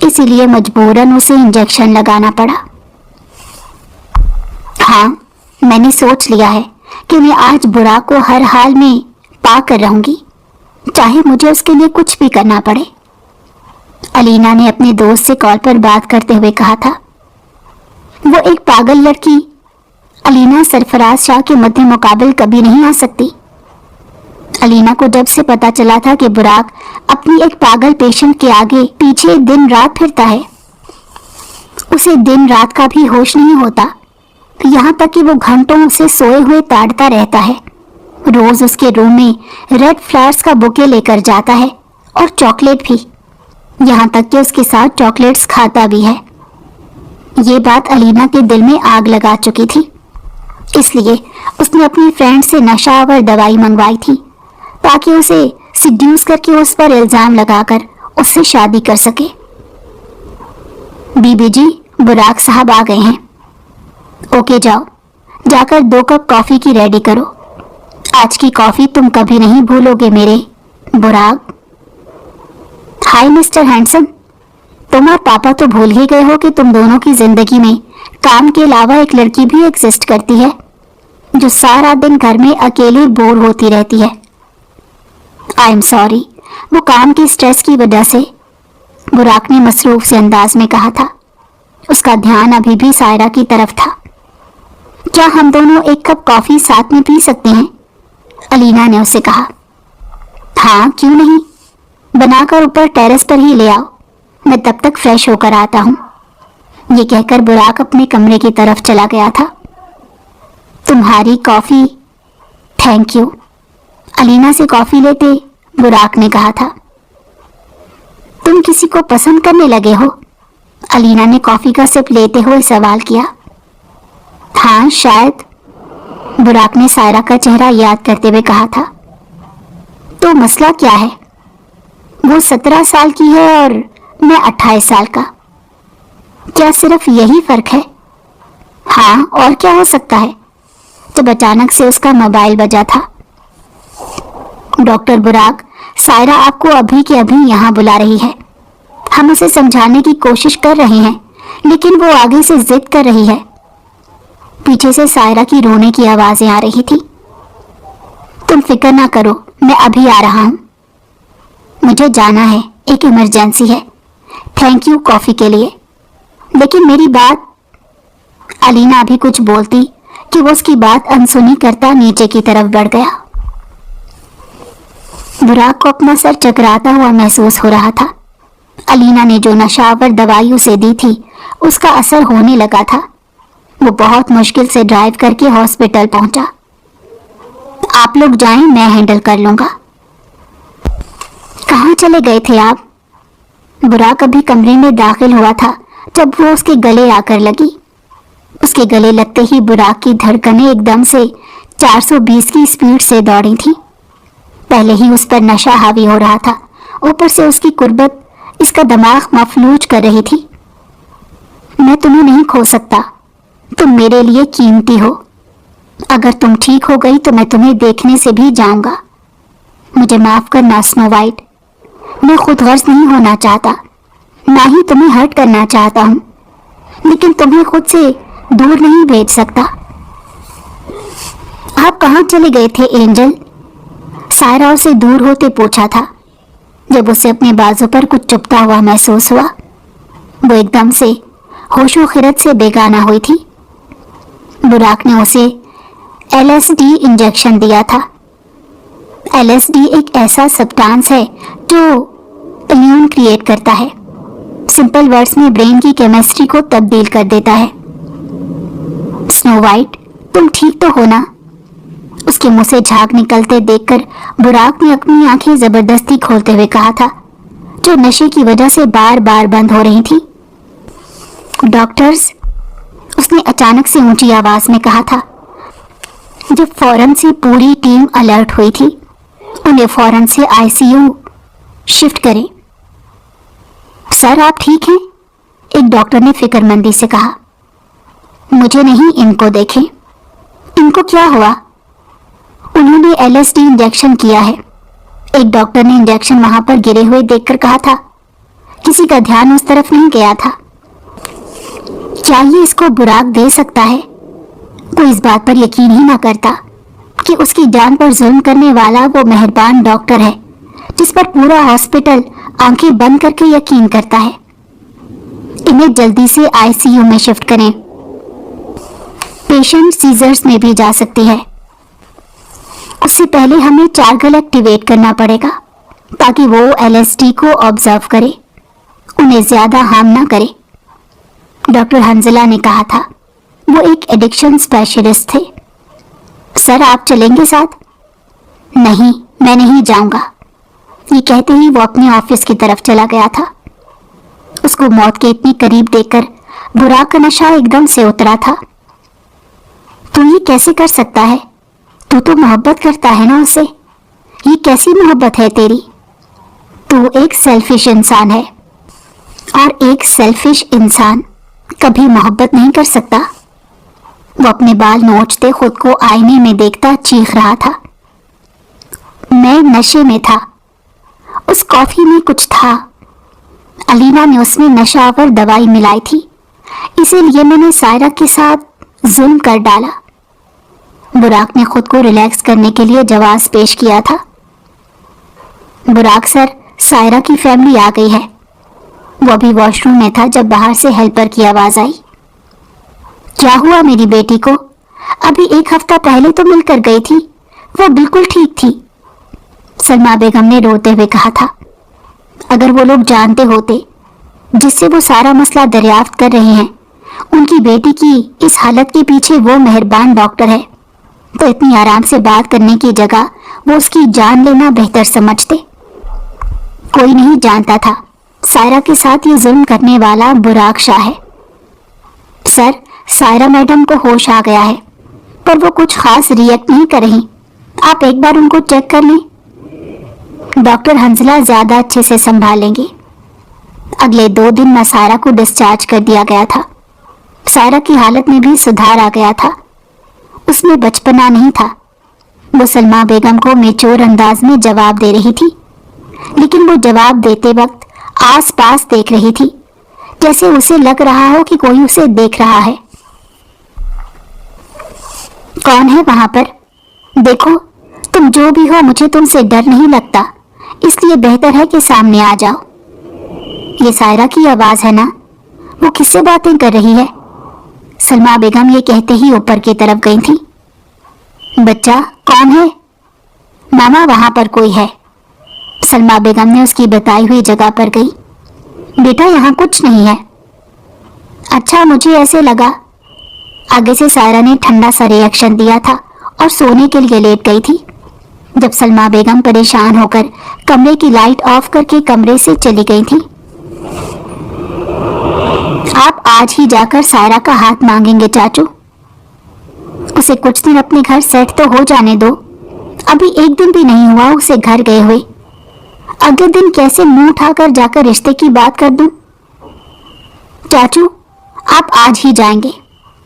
اسی لیے مجبوراً اسے انجیکشن لگانا پڑا۔ ہاں، میں نے سوچ لیا ہے کہ میں آج براق کو ہر حال میں پا کر رہوں گی، چاہے مجھے اس کے لیے کچھ بھی کرنا پڑے، علینا نے اپنے دوست سے کال پر بات کرتے ہوئے کہا تھا۔ وہ ایک پاگل لڑکی علینا سرفراز شاہ کے مد مقابل کبھی نہیں آ سکتی۔ علینا کو جب سے پتا چلا تھا کہ براق اپنی ایک پاگل پیشنٹ کے آگے پیچھے دن رات پھرتا ہے، اسے دن رات کا بھی ہوش نہیں ہوتا، یہاں تک کہ وہ گھنٹوں سے سوئے ہوئے تاڑتا رہتا ہے۔ روز اس کے روم میں ریڈ فلاورز کا بوکے لے کر جاتا ہے، اور چاکلیٹ بھی، یہاں تک کہ اس کے ساتھ چاکلیٹس کھاتا بھی ہے۔ یہ بات علینا کے دل میں آگ لگا چکی تھی، اس لیے اس نے اپنی فرینڈ سے نشہ آور دوائی منگوائی تھی ताकि उसे सिड्यूस करके उस पर इल्जाम लगाकर उससे शादी कर सके। बीबी जी, बुराक साहब आ गए हैं। ओके, जाओ, जाकर 2 कप कॉफी की रेडी करो। आज की कॉफी तुम कभी नहीं भूलोगे मेरे बुराक। हाय मिस्टर हैंडसम, तुम और पापा तो भूल ही गए हो कि तुम दोनों की जिंदगी में काम के अलावा एक लड़की भी एग्जिस्ट करती है जो सारा दिन घर में अकेली बोर होती रहती है। आई एम सॉरी, वो काम की स्ट्रेस की वजह से, बुराक ने मसरूफ से अंदाज में कहा था। उसका ध्यान अभी भी सायरा की तरफ था। क्या हम दोनों 1 कप कॉफी साथ में पी सकते हैं? अलीना ने उससे कहा। हाँ, क्यों नहीं, बनाकर ऊपर टेरेस पर ही ले आओ, मैं तब तक फ्रेश होकर आता हूँ। ये कहकर बुराक अपने कमरे की तरफ चला गया था। तुम्हारी कॉफी। थैंक यू, अलीना से कॉफी लेते बुराक ने कहा था। तुम किसी को पसंद करने लगे हो? अलीना ने कॉफी का सिप लेते हुए सवाल किया। हाँ शायद, बुराक ने सायरा का चेहरा याद करते हुए कहा था। तो मसला क्या है? वो 17 साल की है और मैं 28 साल का। क्या सिर्फ यही फर्क है? हाँ, और क्या हो सकता है? जब अचानक से उसका मोबाइल बजा था। डॉक्टर बुराक, सायरा आपको अभी के अभी यहाँ बुला रही है। हम उसे समझाने की कोशिश कर रहे हैं, लेकिन वो आगे से जिद कर रही है। पीछे से सायरा की रोने की आवाजें आ रही थी। तुम फिक्र ना करो, मैं अभी आ रहा हूँ। मुझे जाना है, एक इमरजेंसी है। थैंक यू कॉफी के लिए, लेकिन मेरी बात। अलीना अभी कुछ बोलती कि वो उसकी बात अनसुनी करता नीचे की तरफ बढ़ गया। बुराक को अपना सर चकराता हुआ महसूस हो रहा था। अलीना ने जो नशावर दवाई उसे दी थी उसका असर होने लगा था। वो बहुत मुश्किल से ड्राइव करके हॉस्पिटल पहुंचा। आप लोग जाएं, मैं हैंडल कर लूंगा। कहाँ चले गए थे आप? बुराक अभी कमरे में दाखिल हुआ था जब वो उसके गले आकर लगी। उसके गले लगते ही बुराक की धड़कनें एकदम से 420 की स्पीड से दौड़ी थी। पहले ही उस पर नशा हावी हो रहा था, ऊपर से उसकी कुर्बत इसका दिमाग मफलूज कर रही थी। मैं तुम्हें नहीं खो सकता, तुम मेरे लिए कीमती हो। अगर तुम ठीक हो गई तो मैं तुम्हें देखने से भी जाऊंगा। मुझे माफ करना स्नो वाइट, मैं खुद गर्ज नहीं होना चाहता, ना ही तुम्हें हर्ट करना चाहता हूँ, लेकिन तुम्हें खुद से दूर नहीं भेज सकता। आप कहाँ चले गए थे एंजल? सायरा उसे दूर होते पूछा था। जब उसे अपने बाजू पर कुछ चुभता हुआ महसूस हुआ, वो एकदम से होशो खिरत से बेगाना हुई थी। बुराक ने उसे LSD इंजेक्शन दिया था। LSD एक ऐसा सब्सटेंस है जो इल्यूजन क्रिएट करता है। सिंपल वर्ड्स में ब्रेन की केमिस्ट्री को तब्दील कर देता है। स्नो वाइट, तुम ठीक तो हो ना? उसके मुंह से झाग निकलते देखकर बुराक ने अपनी आंखें जबरदस्ती खोलते हुए कहा था, जो नशे की वजह से बार बार बंद हो रही थी। डॉक्टर्स, उसने अचानक से ऊंची आवाज में कहा था। जब फौरन से पूरी टीम अलर्ट हुई थी, उन्हें फौरन से ICU शिफ्ट करें। सर आप ठीक हैं? एक डॉक्टर ने फिक्रमंदी से कहा। मुझे नहीं, इनको देखें। इनको क्या हुआ? उन्होंने LSD इंजेक्शन किया है। एक डॉक्टर ने इंजेक्शन वहां पर गिरे हुए देखकर कहा था। किसी का ध्यान उस तरफ नहीं गया था। क्या ये इसको बुराक दे सकता है? कोई इस बात पर यकीन ही ना करता कि उसकी जान पर जुल्म करने वाला वो मेहरबान डॉक्टर है जिस पर पूरा हॉस्पिटल आंखें बंद करके यकीन करता है। इन्हें जल्दी से ICU में शिफ्ट करें। पेशेंट सीजर्स में भी जा सकती है। उससे पहले हमें चार्गल एक्टिवेट करना पड़ेगा ताकि वो LSD को ऑब्जर्व करे, उन्हें ज्यादा हार्म ना करे। डॉक्टर हंजला ने कहा था। वो एक एडिक्शन स्पेशलिस्ट थे। सर आप चलेंगे साथ? नहीं, मैं नहीं जाऊंगा। ये कहते ही वो अपने ऑफिस की तरफ चला गया था। उसको मौत के इतनी करीब देखकर बुराक का नशा एकदम से उतरा था। तू ये कैसे कर सकता है? तू तो मोहब्बत करता है ना उससे। یہ کیسی محبت ہے تیری؟ تو ایک سیلفش انسان ہے، اور ایک سیلفش انسان کبھی محبت نہیں کر سکتا۔ وہ اپنے بال نوچتے خود کو آئینے میں دیکھتا چیخ رہا تھا۔ میں نشے میں تھا، اس کافی میں کچھ تھا، علینا نے اس میں نشہ آور دوائی ملائی تھی، اسی لیے میں نے سائرہ کے ساتھ ظلم کر ڈالا۔ براق نے خود کو ریلیکس کرنے کے لیے جواز پیش کیا تھا۔ براق سر، سائرہ کی فیملی آ گئی ہے۔ وہ ابھی واش روم میں تھا جب باہر سے ہیلپر کی آواز آئی۔ کیا ہوا میری بیٹی کو؟ ابھی ایک ہفتہ پہلے تو مل کر گئی تھی، وہ بالکل ٹھیک تھی، سلمیٰ بیگم نے روتے ہوئے کہا تھا۔ اگر وہ لوگ جانتے ہوتے جس سے وہ سارا مسئلہ دریافت کر رہے ہیں ان کی بیٹی کی اس حالت کے پیچھے وہ مہربان ڈاکٹر ہے، تو اتنی آرام سے بات کرنے کی جگہ وہ اس کی جان لینا بہتر سمجھتے۔ کوئی نہیں جانتا تھا سائرہ کے ساتھ یہ ظلم کرنے والا براق شاہ ہے۔ سر، سائرہ میڈم کو ہوش آ گیا ہے، پر وہ کچھ خاص ریئیکٹ نہیں کر رہی، آپ ایک بار ان کو چیک کر لیں۔ ڈاکٹر حنزلہ زیادہ اچھے سے سنبھال لیں گے۔ اگلے 2 دن میں سائرہ کو ڈسچارج کر دیا گیا تھا۔ سائرہ کی حالت میں بھی سدھار آ گیا تھا، اس میں بچپنا نہیں تھا۔ وہ سلمیٰ بیگم کو میچور انداز میں جواب دے رہی تھی، لیکن وہ جواب دیتے وقت آس پاس دیکھ رہی تھی، جیسے اسے لگ رہا ہو کہ کوئی اسے دیکھ رہا ہے۔ کون ہے وہاں پر؟ دیکھو، تم جو بھی ہو مجھے تم سے ڈر نہیں لگتا، اس لیے بہتر ہے کہ سامنے آ جاؤ۔ یہ سائرہ کی آواز ہے نا؟ وہ کس سے باتیں کر رہی ہے؟ سلمیٰ بیگم یہ کہتے ہی اوپر کی طرف گئی تھی۔ بچہ کون ہے؟ ماما وہاں پر کوئی ہے۔ سلمیٰ بیگم نے اس کی بتائی ہوئی جگہ پر گئی۔ بیٹا یہاں کچھ نہیں ہے۔ اچھا، مجھے ایسے لگا۔ آگے سے سائرہ نے ٹھنڈا سا ریئیکشن دیا تھا اور سونے کے لیے لیٹ گئی تھی، جب سلمیٰ بیگم پریشان ہو کر کمرے کی لائٹ آف کر کے کمرے سے چلی گئی تھی۔ آپ آج ہی جا کر سائرہ کا ہاتھ مانگیں گے چاچو؟ اسے کچھ دن اپنے گھر سیٹ تو ہو جانے دو، ابھی 1 دن بھی نہیں ہوا اسے گھر گئے ہوئے، اگلے دن کیسے منہ اٹھا کر جا کر رشتے کی بات کر دوں؟ چاچو آپ آج ہی جائیں گے،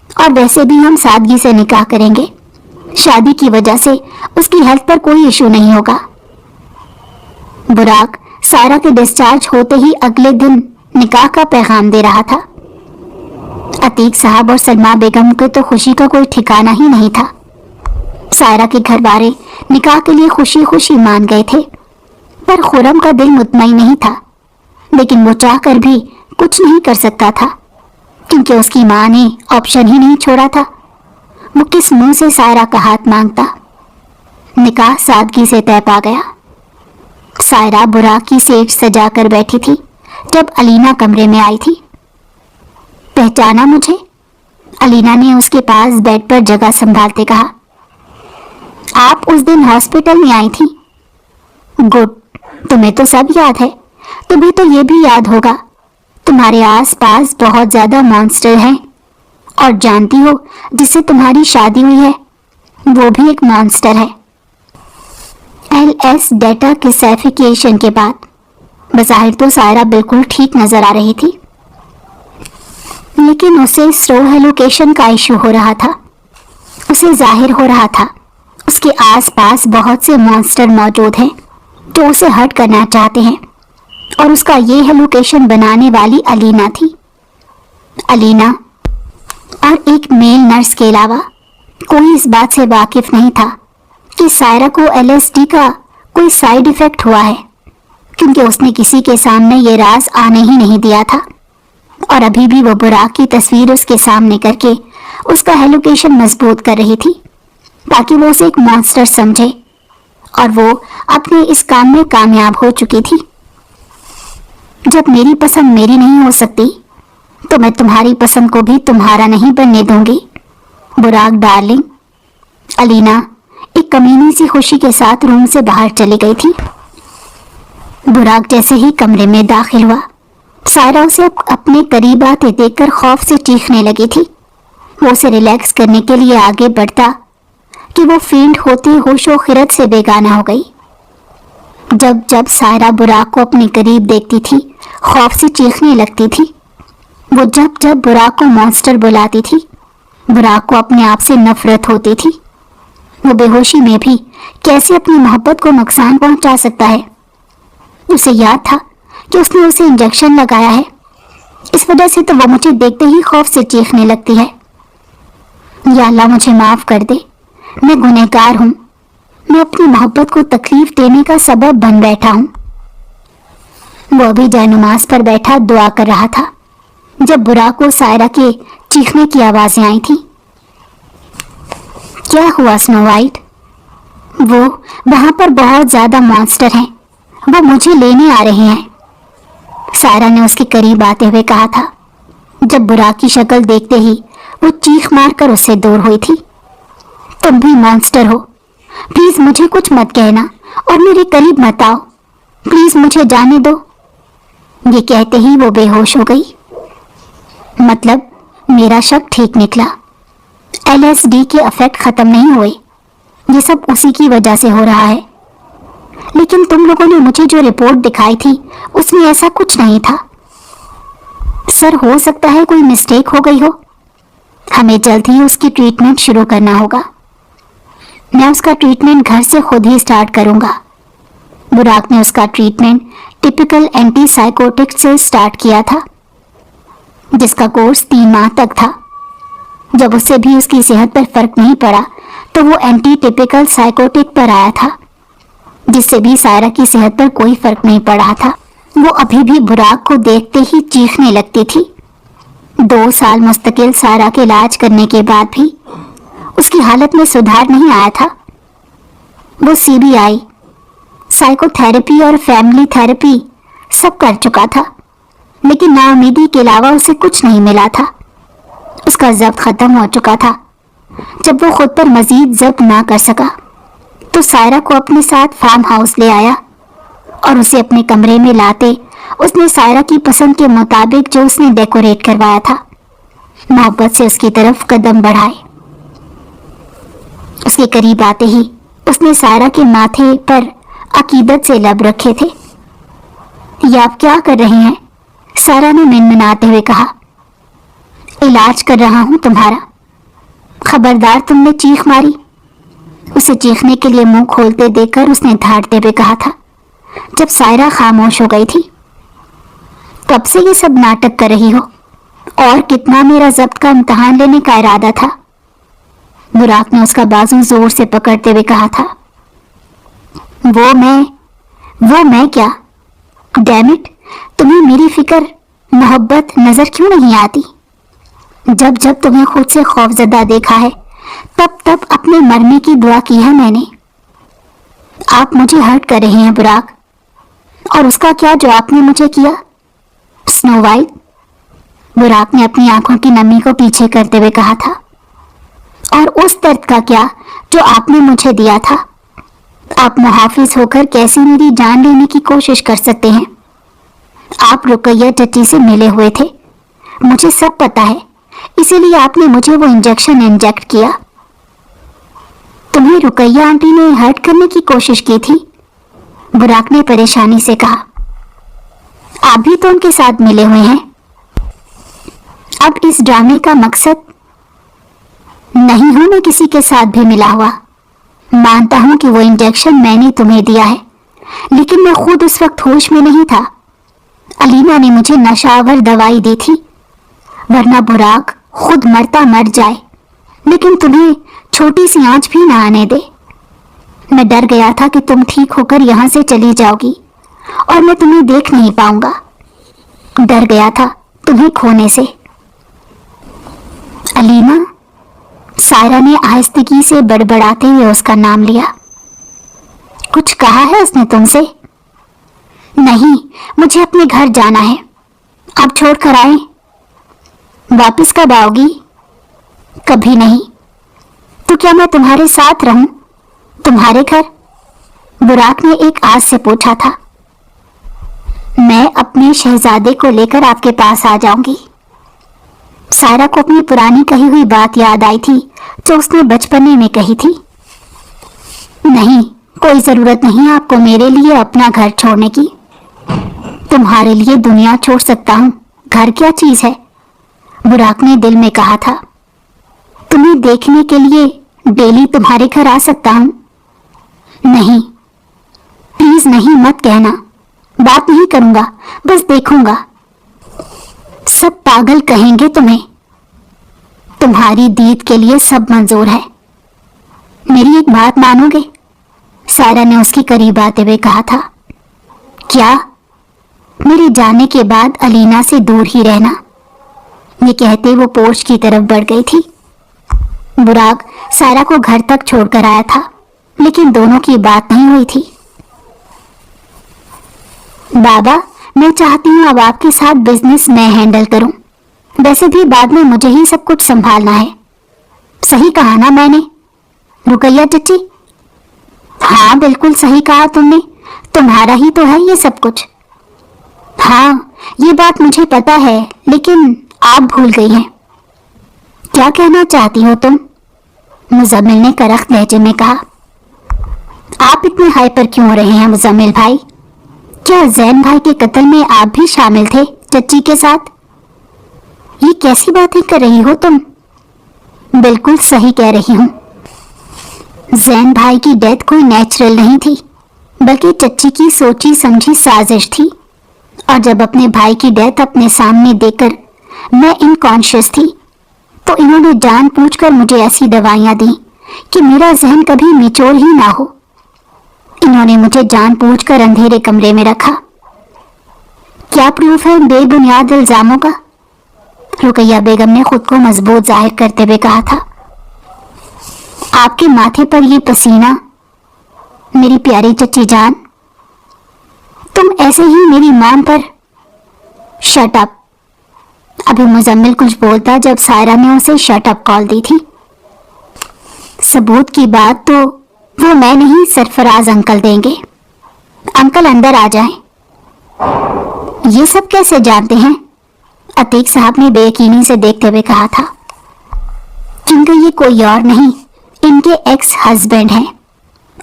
اور ویسے بھی ہم سادگی سے نکاح کریں گے، شادی کی وجہ سے اس کی ہیلتھ پر کوئی ایشو نہیں ہوگا۔ براق سائرہ کے ڈسچارج ہوتے ہی اگلے دن نکاح کا پیغام دے رہا تھا۔ عتیق صاحب اور سلمیٰ بیگم کے تو خوشی کا کوئی ٹھکانہ ہی نہیں تھا۔ سائرہ کے گھر والے نکاح کے لیے خوشی خوشی مان گئے تھے، پر خرم کا دل مطمئن نہیں تھا، لیکن وہ چاہ کر بھی کچھ نہیں کر سکتا تھا، کیونکہ اس کی ماں نے آپشن ہی نہیں چھوڑا تھا۔ وہ کس منہ سے سائرہ کا ہاتھ مانگتا؟ نکاح سادگی سے طے پا گیا۔ سائرہ براق کی سیٹ سجا کر بیٹھی تھی جب علینا کمرے میں آئی تھی۔ پہچانا مجھے؟ علینا نے اس کے پاس بیڈ پر جگہ سنبھالتے کہا۔ آپ اس دن ہاسپٹل میں آئی تھی؟ گڈ، تمہیں تو سب یاد ہے، تمہیں تو یہ بھی یاد ہوگا تمہارے آس پاس بہت زیادہ مانسٹر ہیں، اور جانتی ہو جس سے تمہاری شادی ہوئی ہے وہ بھی ایک مانسٹر ہے۔ LS ڈیٹا کلیسیفیکیشن کے بعد بظاہر تو سائرہ بالکل ٹھیک نظر آ رہی تھی، لیکن اسے سلو ہیلوکیشن کا ایشو ہو رہا تھا۔ اسے ظاہر ہو رہا تھا اس کے آس پاس بہت سے مانسٹر موجود ہیں جو اسے ہرٹ کرنا چاہتے ہیں، اور اس کا یہ ہیلوکیشن بنانے والی علینا تھی۔ علینا اور ایک میل نرس کے علاوہ کوئی اس بات سے واقف نہیں تھا کہ سائرہ کو LSD کا کوئی سائیڈ ایفیکٹ ہوا ہے، کیونکہ اس نے کسی کے سامنے یہ راز آنے ہی نہیں دیا تھا، اور ابھی بھی وہ براق کی تصویر اس کے سامنے کر کے اس کا ہیلوکیشن مضبوط کر رہی تھی تاکہ وہ اسے ایک مانسٹر سمجھے، اور وہ اپنے اس کام میں کامیاب ہو چکی تھی۔ جب میری پسند میری نہیں ہو سکتی تو میں تمہاری پسند کو بھی تمہارا نہیں بننے دوں گی، براق ڈارلنگ۔ علینا ایک کمینی سی خوشی کے ساتھ روم سے باہر چلی گئی تھی۔ براق جیسے ہی کمرے میں داخل ہوا، سائرہ اسے اپنے قریب آتے دیکھ کر خوف سے چیخنے لگی تھی۔ وہ اسے ریلیکس کرنے کے لیے آگے بڑھتا کہ وہ فینٹ ہوتے ہوش و خرد سے بیگانہ ہو گئی۔ जब जब सायरा बुराक को अपने करीब देखती थी खौफ से चीखने लगती थी। वो जब जब बुराक को मॉन्स्टर बुलाती थी बुराक को अपने आप से नफरत होती थी। वो बेहोशी में भी कैसे अपनी मोहब्बत को नुकसान पहुंचा सकता है। उसे याद था कि उसने उसे इंजेक्शन लगाया है, इस वजह से तो वो मुझे देखते ही खौफ से चीखने लगती है। या अल्लाह मुझे माफ कर दे, मैं गुनहगार हूँ, मैं अपनी मोहब्बत को तकलीफ देने का सबब बन बैठा हूँ। वो अभी जयनुमाज पर बैठा दुआ कर रहा था जब बुराक को सायरा के चीखने की आवाजें आई थी। क्या हुआ स्नो वाइट? वो वहां पर बहुत ज्यादा मॉन्स्टर हैं, वो मुझे लेने आ रहे हैं, सायरा ने उसके करीब आते हुए कहा था। जब बुराक की शक्ल देखते ही वो चीख मारकर उससे दूर हुई थी। तुम भी मॉन्स्टर हो, प्लीज मुझे कुछ मत कहना और मेरे करीब मत आओ, प्लीज मुझे जाने दो। ये कहते ही वो बेहोश हो गई। मतलब मेरा शक ठीक निकला, LSD के इफेक्ट खत्म नहीं हुए, ये सब उसी की वजह से हो रहा है। लेकिन तुम लोगों ने मुझे जो रिपोर्ट दिखाई थी उसमें ऐसा कुछ नहीं था। सर, हो सकता है कोई मिस्टेक हो गई हो, हमें जल्द ही उसकी ट्रीटमेंट शुरू करना होगा। मैं उसका ट्रीटमेंट घर से खुद ही स्टार्ट करूंगा। बुराक ने उसका ट्रीटमेंट टिपिकल एंटीसाइकोटिक से स्टार्ट किया था, जिसका कोर्स 3 माह तक था। जब उससे भी उसकी सेहत पर फर्क नहीं पड़ा तो वो एंटी टिपिकल साइकोटिक पर आया था, जिससे भी सायरा की सेहत पर कोई फर्क नहीं पड़ा था। वो अभी भी बुराक को देखते ही चीखने लगती थी। 2 साल मुस्तकिल सायरा के इलाज करने के बाद भी उसकी हालत में सुधार नहीं आया था। वो CBI, साइकोथेरेपी और फैमिली थेरेपी सब कर चुका था, लेकिन नाउमीदी के अलावा उसे कुछ नहीं मिला था। उसका जब्त खत्म हो चुका था। जब वो खुद पर मजीद जब्त ना कर सका तो सायरा को अपने साथ फार्म हाउस ले आया और उसे अपने कमरे में लाते उसने सायरा की पसंद के मुताबिक जो उसने डेकोरेट करवाया था मोहब्बत से उसकी तरफ कदम बढ़ाए। उसके करीब आते ही उसने सायरा के माथे पर अकीदत से लब रखे थे। ये आप क्या कर रहे हैं? सायरा ने मिनमिनाते हुए कहा। इलाज कर रहा हूं तुम्हारा। खबरदार, तुमने चीख मारी। उसे चीखने के लिए मुंह खोलते देखकर उसने धाड़ते हुए कहा था। जब सायरा खामोश हो गई थी, कब से ये सब नाटक कर रही हो और कितना मेरा जब्त का इम्तिहान लेने का इरादा था? बुराक ने उसका बाजू जोर से पकड़ते हुए कहा था। वो मैं क्या? डैम इट, तुम्हें मेरी फिक्र मोहब्बत नजर क्यों नहीं आती? जब जब तुम्हें खुद से खौफजदा देखा है तब तब अपने मरने की दुआ की है मैंने। आप मुझे हर्ट कर रहे हैं बुराक, और उसका क्या जो आपने मुझे किया? स्नो वाइट, बुराक ने अपनी आंखों की नमी को पीछे करते हुए कहा था। और उस दर्द का क्या जो आपने मुझे दिया था? आप मुहाफिज होकर कैसे मेरी जान लेने की कोशिश कर सकते हैं? आप रुकैया चची से मिले हुए थे, मुझे सब पता है, इसीलिए आपने मुझे वो इंजेक्शन इंजेक्ट किया। तुम्हें रुकैया आंटी ने हर्ट करने की कोशिश की थी? बुराक ने परेशानी से कहा। आप भी तो उनके साथ मिले हुए हैं। अब इस ड्रामे का मकसद नहीं हूं मैं किसी के साथ भी मिला हुआ। मानता हूं कि वो इंजेक्शन मैंने तुम्हें दिया है, लेकिन मैं खुद उस वक्त होश में नहीं था। अलीना ने मुझे नशावर दवाई दी थी, वरना बुराक खुद मरता मर जाए, लेकिन तुम्हें छोटी सी आंच भी ना आने दे। मैं डर गया था कि तुम ठीक होकर यहाँ से चली जाओगी और मैं तुम्हें देख नहीं पाऊंगा। डर गया था तुम्हें खोने से। अलीना, सायरा ने आहिस्तगी से बड़बड़ाते हुए उसका नाम लिया। कुछ कहा है उसने तुमसे? नहीं, मुझे अपने घर जाना है। आप छोड़ कर आए। वापस कब आओगी? कभी नहीं। तो क्या मैं तुम्हारे साथ रहूं? तुम्हारे घर? बुराक ने एक आस से पूछा था। मैं अपने शहजादे को लेकर आपके पास आ जाऊंगी। सायरा को अपनी पुरानी कही हुई बात याद आई थी जो उसने बचपने में कही थी। नहीं, कोई जरूरत नहीं आपको मेरे लिए अपना घर छोड़ने की। तुम्हारे लिए दुनिया छोड़ सकता हूँ, घर क्या चीज है, बुराक ने दिल में कहा था। तुम्हें देखने के लिए डेली तुम्हारे घर आ सकता हूँ। नहीं, प्लीज नहीं, मत कहना, बात नहीं करूंगा, बस देखूंगा। सब पागल कहेंगे तुम्हें। तुम्हारी दीद के लिए सब मंजूर है। मेरी एक बात मानोगे? सायरा ने उसके करीब आते हुए कहा था। क्या? मेरे जाने के बाद अलीना से दूर ही रहना। ये कहते वो पोर्च की तरफ बढ़ गई थी। बुराक सायरा को घर तक छोड़कर आया था, लेकिन दोनों की बात नहीं हुई थी। बाबा, मैं चाहती हूँ अब आपके साथ बिजनेस मैं हैंडल करूं। वैसे भी बाद में मुझे ही सब कुछ संभालना है। सही कहा ना मैंने, रुकैया चची? हाँ, बिल्कुल सही कहा तुमने, तुम्हारा ही तो है ये सब कुछ। हाँ, ये बात मुझे पता है, लेकिन आप भूल गई हैं। क्या कहना चाहती हो तुम? मुजम्मिल ने करख्त लहजे में कहा। आप इतने हाइपर क्यों हो रहे हैं मुजम्मिल भाई? क्या जैन भाई के कत्ल में आप भी शामिल थे चच्ची के साथ? ये कैसी बातें कर रही हो तुम? बिल्कुल सही कह रही हूँ। जैन भाई की डेथ कोई नेचुरल नहीं थी, बल्कि चच्ची की सोची समझी साजिश थी। और जब अपने भाई की डेथ अपने सामने देखकर मैं इनकॉन्शियस थी, तो इन्होंने जानबूझकर मुझे ऐसी दवाइयां दी कि मेरा जहन कभी निचोड़ ही ना हो। इन्होंने मुझे जानबूझकर अंधेरे कमरे में रखा। क्या प्रूफ है बेबुनियाद इल्जामों का? रुकैया बेगम ने खुद को मजबूत जाहिर करते हुए कहा था। आपके माथे पर ये पसीना, मेरी प्यारी चच्ची जान, तुम ऐसे ही मेरी मान पर। Shut up. अभी मुजम्मिल कुछ बोलता जब सायरा ने उसे शट अप कॉल दी थी। सबूत की बात तो वो मैं नहीं, सरफराज अंकल देंगे। अंकल अंदर आ जाएं। ये सब कैसे जानते हैं? अतीक साहब ने बेयकीनी से देखते हुए कहा था। क्योंकि ये कोई और नहीं, इनके एक्स हस्बैंड हैं,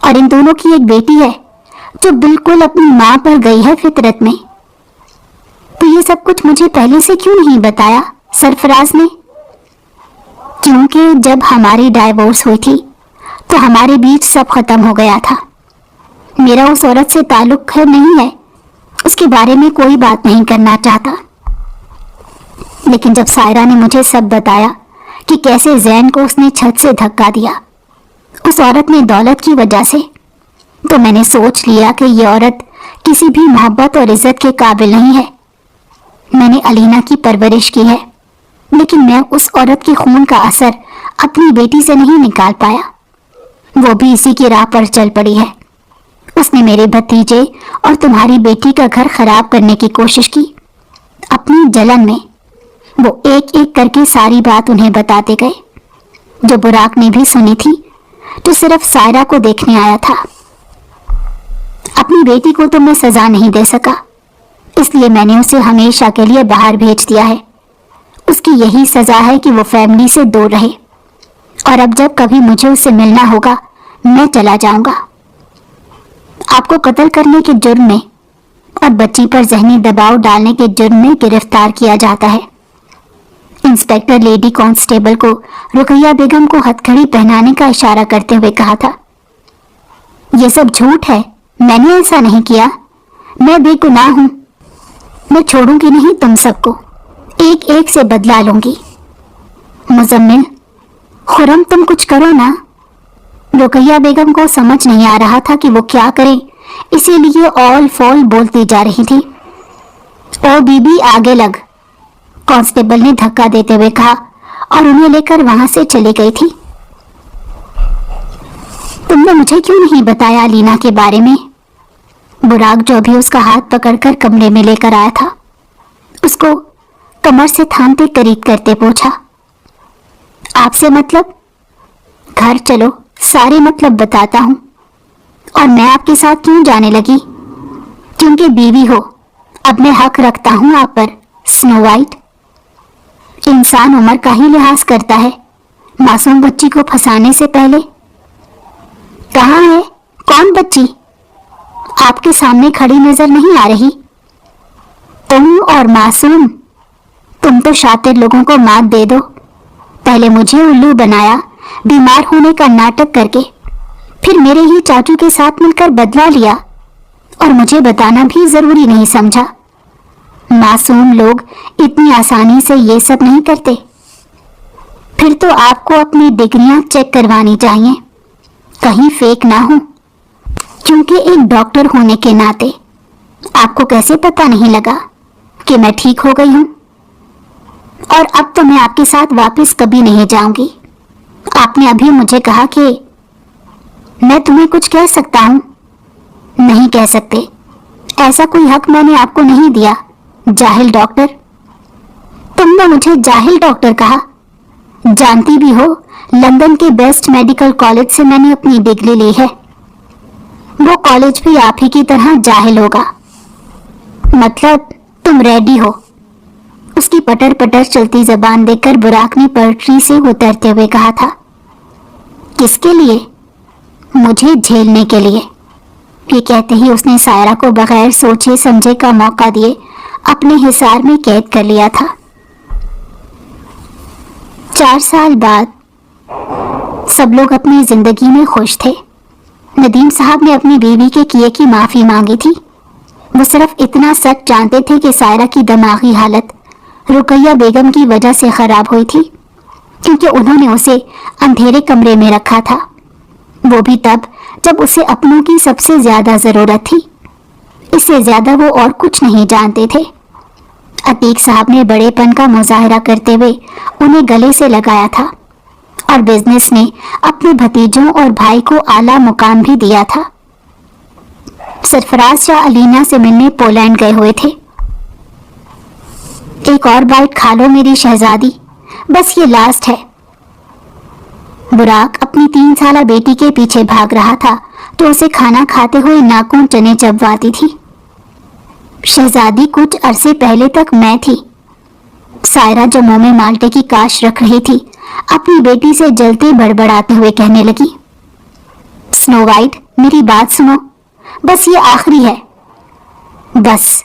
और इन दोनों की एक बेटी है जो बिल्कुल अपनी मां पर गई है फितरत में। तो ये सब कुछ मुझे पहले से क्यों नहीं बताया सरफराज ने? क्योंकि जब हमारी डाइवोर्स हुई थी तो हमारे बीच सब खत्म हो गया था। मेरा उस औरत से ताल्लुक नहीं है, उसके बारे में कोई बात नहीं करना चाहता। लेकिन जब सायरा ने मुझे सब बताया कि कैसे जैन को उसने छत से धक्का दिया उस औरत ने दौलत की वजह से, तो मैंने सोच लिया कि ये औरत किसी भी मोहब्बत और इज्जत के काबिल नहीं है। मैंने अलीना की परवरिश की है, लेकिन मैं उस औरत के खून का असर अपनी बेटी से नहीं निकाल पाया। वो भी इसी की राह पर चल पड़ी है। उसने मेरे भतीजे और तुम्हारी बेटी का घर खराब करने की कोशिश की। अपनी जलन में वो एक एक करके सारी बात उन्हें बताते गए, जो बुराक ने भी सुनी थी, जो सिर्फ सायरा को देखने आया था। अपनी बेटी को तो मैं सजा नहीं दे सका, इसलिए मैंने उसे हमेशा के लिए बाहर भेज दिया है। उसकी यही सजा है कि वो फैमिली से दूर रहे, और अब जब कभी मुझे उससे मिलना होगा मैं चला जाऊंगा। आपको कत्ल करने के जुर्म में और बच्ची पर जहनी दबाव डालने के जुर्म में गिरफ्तार किया जाता है। इंस्पेक्टर लेडी कांस्टेबल को रुकैया बेगम को हथकड़ी पहनाने का इशारा करते हुए कहा था। यह सब झूठ है, मैंने ऐसा नहीं किया, मैं बेगुनाह हूं। मैं छोड़ूंगी नहीं तुम सबको, एक एक से बदला लूंगी। मुजम्मिल, खुरम तुम कुछ करो ना। रुकैया बेगम को समझ नहीं आ रहा था कि वो क्या करे, इसीलिए ऑल फॉल बोलती जा रही थी। ओ बीबी आगे लग, कांस्टेबल ने धक्का देते हुए कहा और उन्हें लेकर वहां से चली गई थी। तुमने मुझे क्यों नहीं बताया अलीना के बारे में? बुराक जो भी उसका हाथ पकड़कर कमरे में लेकर आया था, उसको कमर से थामते करीब करते पूछा। आपसे मतलब? घर चलो, सारे मतलब बताता हूं। और मैं आपके साथ क्यों जाने लगी? क्योंकि बीवी हो, अब मैं हक रखता हूं आप पर, स्नो वाइट। इंसान उम्र का ही लिहाज करता है, मासूम बच्ची को फंसाने से पहले। कहाँ है, कौन बच्ची? आपके सामने खड़ी नजर नहीं आ रही? तुम और मासूम, तुम तो शातिर लोगों को मात दे दो। पहले मुझे उल्लू बनाया बीमार होने का नाटक करके, फिर मेरे ही चाचू के साथ मिलकर बदला लिया और मुझे बताना भी जरूरी नहीं समझा। मासूम लोग इतनी आसानी से ये सब नहीं करते। फिर तो आपको अपनी डिग्रियां चेक करवानी चाहिए, कहीं फेक ना हो, क्योंकि एक डॉक्टर होने के नाते आपको कैसे पता नहीं लगा कि मैं ठीक हो गई हूं। और अब तो मैं आपके साथ वापस कभी नहीं जाऊंगी। आपने अभी मुझे कहा कि मैं तुम्हें कुछ कह सकता हूं। नहीं कह सकते, ऐसा कोई हक मैंने आपको नहीं दिया, जाहिल डॉक्टर। तुमने मुझे जाहिल डॉक्टर कहा। जानती भी हो, लंदन के बेस्ट मेडिकल कॉलेज से मैंने अपनी डिग्री ली है। वो कॉलेज भी आप ही की तरह जाहिल होगा। मतलब तुम रेडी हो? उसकी पटर पटर चलती जबान देखकर बुराक ने पटरी से उतरते हुए कहा था। किसके लिए? मुझे झेलने के लिए। ये कहते ही उसने सायरा को बगैर सोचे समझे का मौका दिए अपने हिसार में कैद कर लिया था। 4 साल बाद सब लोग अपनी जिंदगी में खुश थे। नदीम साहब ने अपनी बीवी के किए की माफी मांगी थी। वो सिर्फ इतना सच जानते थे कि सायरा की दिमागी हालत रुकैया बेगम की वजह से खराब हुई थी, क्योंकि उन्होंने उसे अंधेरे कमरे में रखा था, वो भी तब जब उसे अपनों की सबसे ज्यादा जरूरत थी। इससे ज्यादा वो और कुछ नहीं जानते थे। अतीक साहब ने बड़ेपन का मुजाहरा करते हुए उन्हें गले से लगाया था और बिजनेस में अपने भतीजों और भाई को आला मुकाम भी दिया था। सरफराज शाह अलीना से मिलने पोलैंड गए हुए थे। एक और बाइट खा लो मेरी शहजादी, बस ये लास्ट है। बुराक अपनी 3 साला बेटी के पीछे भाग रहा था तो उसे खाना खाते हुए नाखून चने चबवाती थी। शहजादी कुछ अरसे पहले तक मैं थी। सायरा जो मुंह में माल्टे की काश रख रही थी, अपनी बेटी से जलते बड़बड़ाते हुए कहने लगी, स्नो वाइट मेरी बात सुनो, बस ये आखिरी है। बस।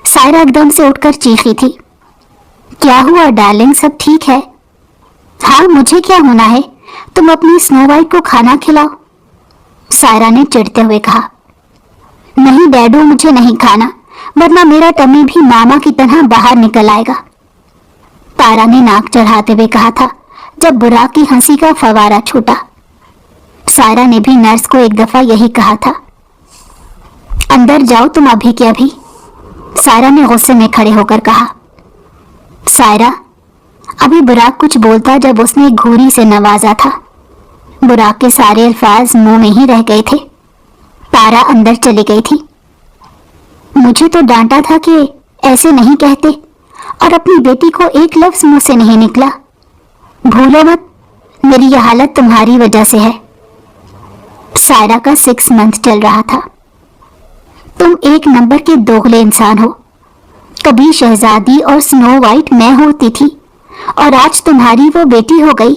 सायरा एकदम से उठकर चीखी थी। क्या हुआ डार्लिंग, सब ठीक है? हाँ, मुझे क्या होना है, तुम अपनी स्नो वाइट को खाना खिलाओ, सायरा ने चिढ़ते हुए कहा। नहीं डैडू, मुझे नहीं खाना, वरना मेरा टमी भी मामा की तरह बाहर निकल आएगा, तारा ने नाक चढ़ाते हुए कहा था जब बुराक की हंसी का फवारा छूटा। सायरा ने भी नर्स को एक दफा यही कहा था। अंदर जाओ तुम अभी के अभी, सायरा ने गुस्से में खड़े होकर कहा। सायरा, अभी बुराक कुछ बोलता जब उसने घूरी से नवाजा था। बुराक के सारे अल्फाज मुंह में ही रह गए थे। तारा अंदर चली गई थी। मुझे तो डांटा था कि ऐसे नहीं कहते, और अपनी बेटी को एक लफ्ज मुंह से नहीं निकला। भूलो मत, मेरी यह हालत तुम्हारी वजह से है। सायरा का 6 मंथ चल रहा था। तुम एक नंबर के दोगले इंसान हो। कभी शहजादी और स्नो वाइट मैं होती थी और आज तुम्हारी वो बेटी हो गई।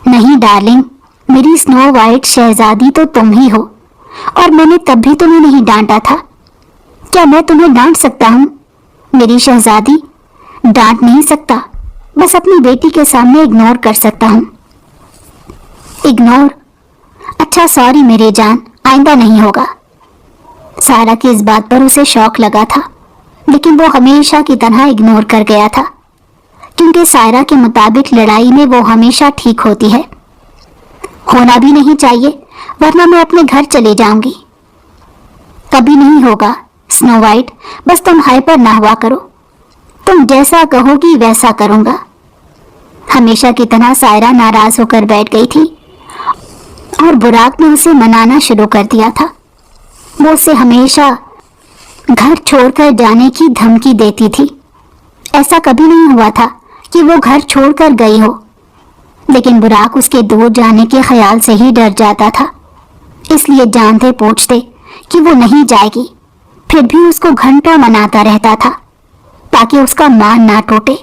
नहीं डार्लिंग, मेरी स्नो वाइट शहजादी तो तुम ही हो, और मैंने तब भी तुम्हें नहीं डांटा था। क्या मैं तुम्हें डांट सकता हूँ? मेरी शहजादी, डांट नहीं सकता, बस अपनी बेटी के सामने इग्नोर कर सकता हूँ। इग्नोर? अच्छा सॉरी मेरी जान, आइंदा नहीं होगा। सारा की इस बात पर उसे शौक लगा था, लेकिन वो हमेशा की तरह इग्नोर कर गया था, क्योंकि सायरा के मुताबिक लड़ाई में वो हमेशा ठीक होती है। होना भी नहीं चाहिए, वरना मैं अपने घर चले जाऊंगी। कभी नहीं होगा स्नो वाइट, बस तुम हाइपर ना हुआ करो। तुम जैसा कहोगी वैसा करूंगा। हमेशा की तरह सायरा नाराज होकर बैठ गई थी और बुराक ने उसे मनाना शुरू कर दिया था। वो उसे हमेशा घर छोड़कर जाने की धमकी देती थी। ऐसा कभी नहीं हुआ था कि वो घर छोड़कर गई हो, लेकिन बुराक उसके दूर जाने के ख्याल से ही डर जाता था। इसलिए जानते पूछते कि वो नहीं जाएगी, फिर भी उसको घंटों मनाता रहता था ताकि उसका मान ना टूटे।